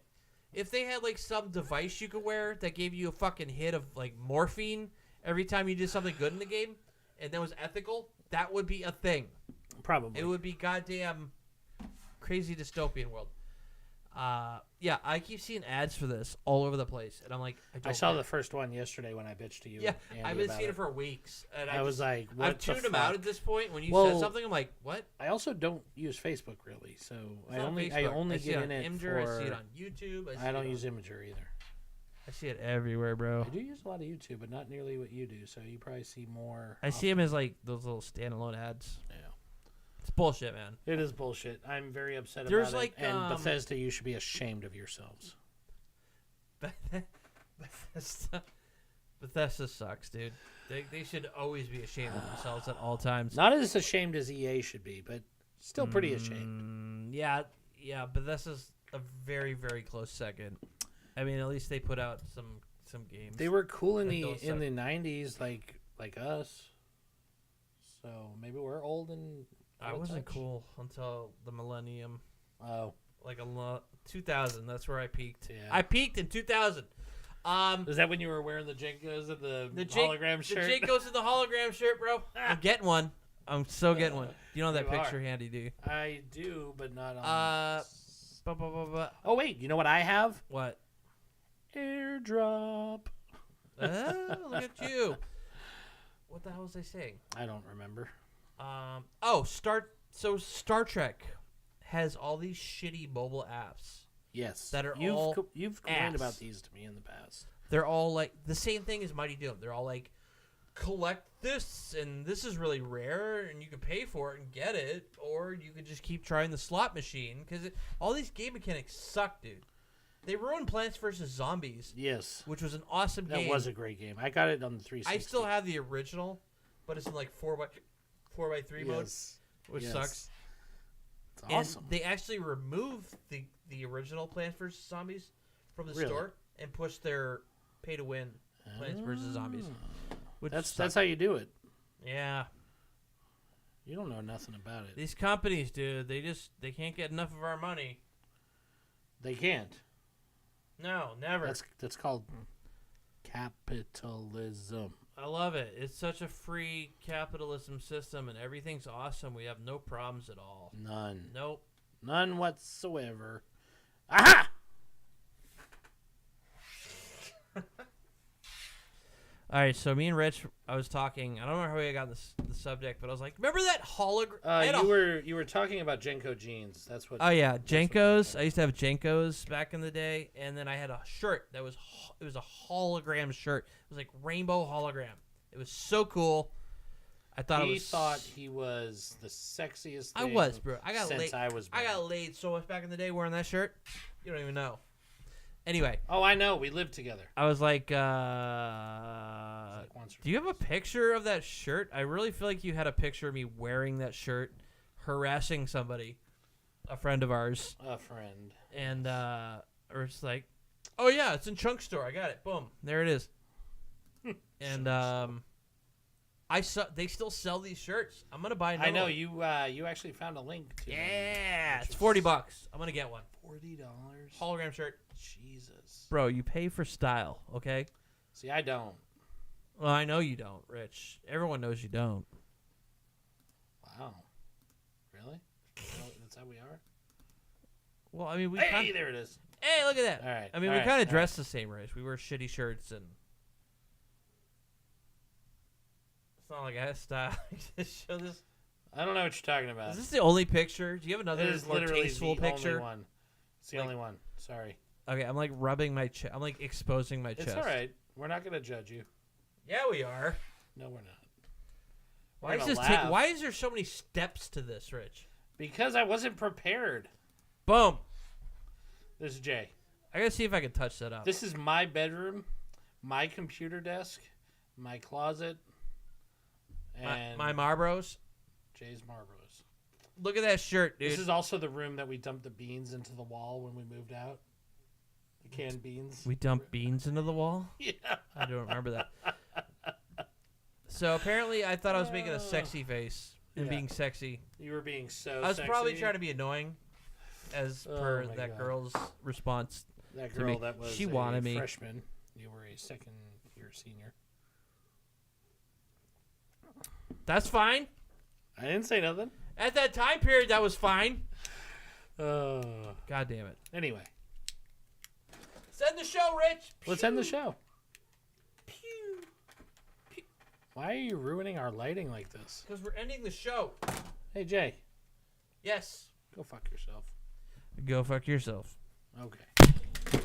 if they had some device you could wear that gave you a fucking hit of morphine every time you did something good in the game, and that was ethical, that would be a thing. Probably. It would be goddamn crazy dystopian world. Yeah, I keep seeing ads for this all over the place, and I'm like, I saw the first one yesterday when I bitched to you. Yeah, Andy, I've been about seeing it for weeks, and I was just- like, what I've the tuned them out fuck? at this point. When you Well, said something, I'm like, what? I also don't use Facebook really, so I It's on only Facebook. see get it in on it Imgur, for. I see it on YouTube. I don't it use on, Imager either. I see it everywhere, bro. I do use a lot of YouTube, but not nearly what you do. So you probably see more. I see them as those little standalone ads. Yeah. It's bullshit, man. It is bullshit. I'm very upset There's about it. And like, Bethesda, you should be ashamed of yourselves. Bethesda sucks, dude. They should always be ashamed of themselves at all times. Not as ashamed as EA should be, but Still pretty ashamed. Yeah, but this is a very, very close second. I mean, at least they put out some games. They were cool in that the don't suck. 90s, like us. So maybe we're old and I wasn't cool until the millennium. Oh, Like 2000. That's where I peaked. Yeah. I peaked in 2000. is that when you were wearing the Jenkos and the Jake- hologram shirt? The Jenkos in the hologram shirt, bro. I'm getting one. I'm so getting one. You know that You picture are. handy, do you? I do, but not on. Bu- Oh wait, you know what I have? What? Airdrop. Look at you. What the hell was I saying? I don't remember. Star Trek has all these shitty mobile apps. Yes, That are you've all you've complained ass. about these to me in the past. They're all like the same thing as Mighty Doom. They're all like, collect this, and this is really rare, and you can pay for it and get it, or you could just keep trying the slot machine, because all these game mechanics suck, dude. They ruined Plants vs. Zombies, Yes, which was an awesome that game. was a great game. I got it on the 360. I still have the original, but it's in like 4x3 mode, which Yes. sucks. It's And awesome. they actually removed the original Plants vs. Zombies from the Really? store and pushed their pay-to-win Plants vs. Zombies. Which That's sucks. how you do it. Yeah. You don't know nothing about it. These companies, dude, they can't get enough of our money. They can't. No, never. That's called capitalism. I love it. It's such a free capitalism system, and everything's awesome. We have no problems at all. None. Nope. None whatsoever. Aha! All right, so me and Rich, I was talking. I don't remember how we got the subject, but I was like, remember that hologram? You were talking about Jenko jeans. That's what. Oh yeah, what Jenkos. I used to have Jenkos back in the day, and then I had a shirt that was it was a hologram shirt. It was like rainbow hologram. It was so cool. I thought he it was. thought he was the sexiest. I thing was, bro. I got since laid. I was. I born. got laid so much back in the day wearing that shirt. You don't even know. Anyway, Oh, I know. We lived together. I was like, Like once or do you have a picture of that shirt? I really feel like you had a picture of me wearing that shirt, harassing somebody, a friend of ours. a friend. And or it's like, oh yeah, it's in Chunk Store. I got it. Boom, there it is. And they still sell these shirts. I'm gonna buy another I know one. you actually found a link to. Yeah, which it's was $40. I'm gonna get one. $40. Hologram shirt, Jesus. bro. You pay for style, okay? See, I don't. Well, I know you don't, Rich. Everyone knows you don't. Wow. Really? That's how we are. Well, I mean, we. Hey, there it is. Hey, look at that. All right. I mean, all we right, kind all of dress the same, Rich. We wear shitty shirts and. It's not like I have style. Just show this. I don't know what you're talking about. Is this the only picture? Do you have another It is more literally tasteful the picture? only one. It's the Like- only one. Sorry. Okay, I'm like rubbing my chest. I'm like exposing my It's chest. all right. We're not going to judge you. Yeah, we are. No, we're not. Why We're is gonna this? laugh. Why is there so many steps to this, Rich? Because I wasn't prepared. Boom. This is Jay. I gotta see if I can touch that up. This is my bedroom, my computer desk, my closet, and my Marlboros. Jay's Marlboros. Look at that shirt, dude. This is also the room that we dumped the beans into the wall when we moved out. The canned beans. We dumped beans into the wall. Yeah. I don't remember that. So apparently, I thought I was making a sexy face and Yeah. being sexy. You were being so I was sexy. probably trying to be annoying, as Oh per my that God. girl's response. That to me. girl that was She a wanted me. freshman. You were a second-year senior. That's fine. I didn't say nothing. At that time period, that was fine. Uh, God damn it. anyway, Let's end the show, Rich. let's end the show. Pew. Why are you ruining our lighting like this? Because we're ending the show. Hey, Jay, Yes. go fuck yourself. Go fuck yourself. Okay.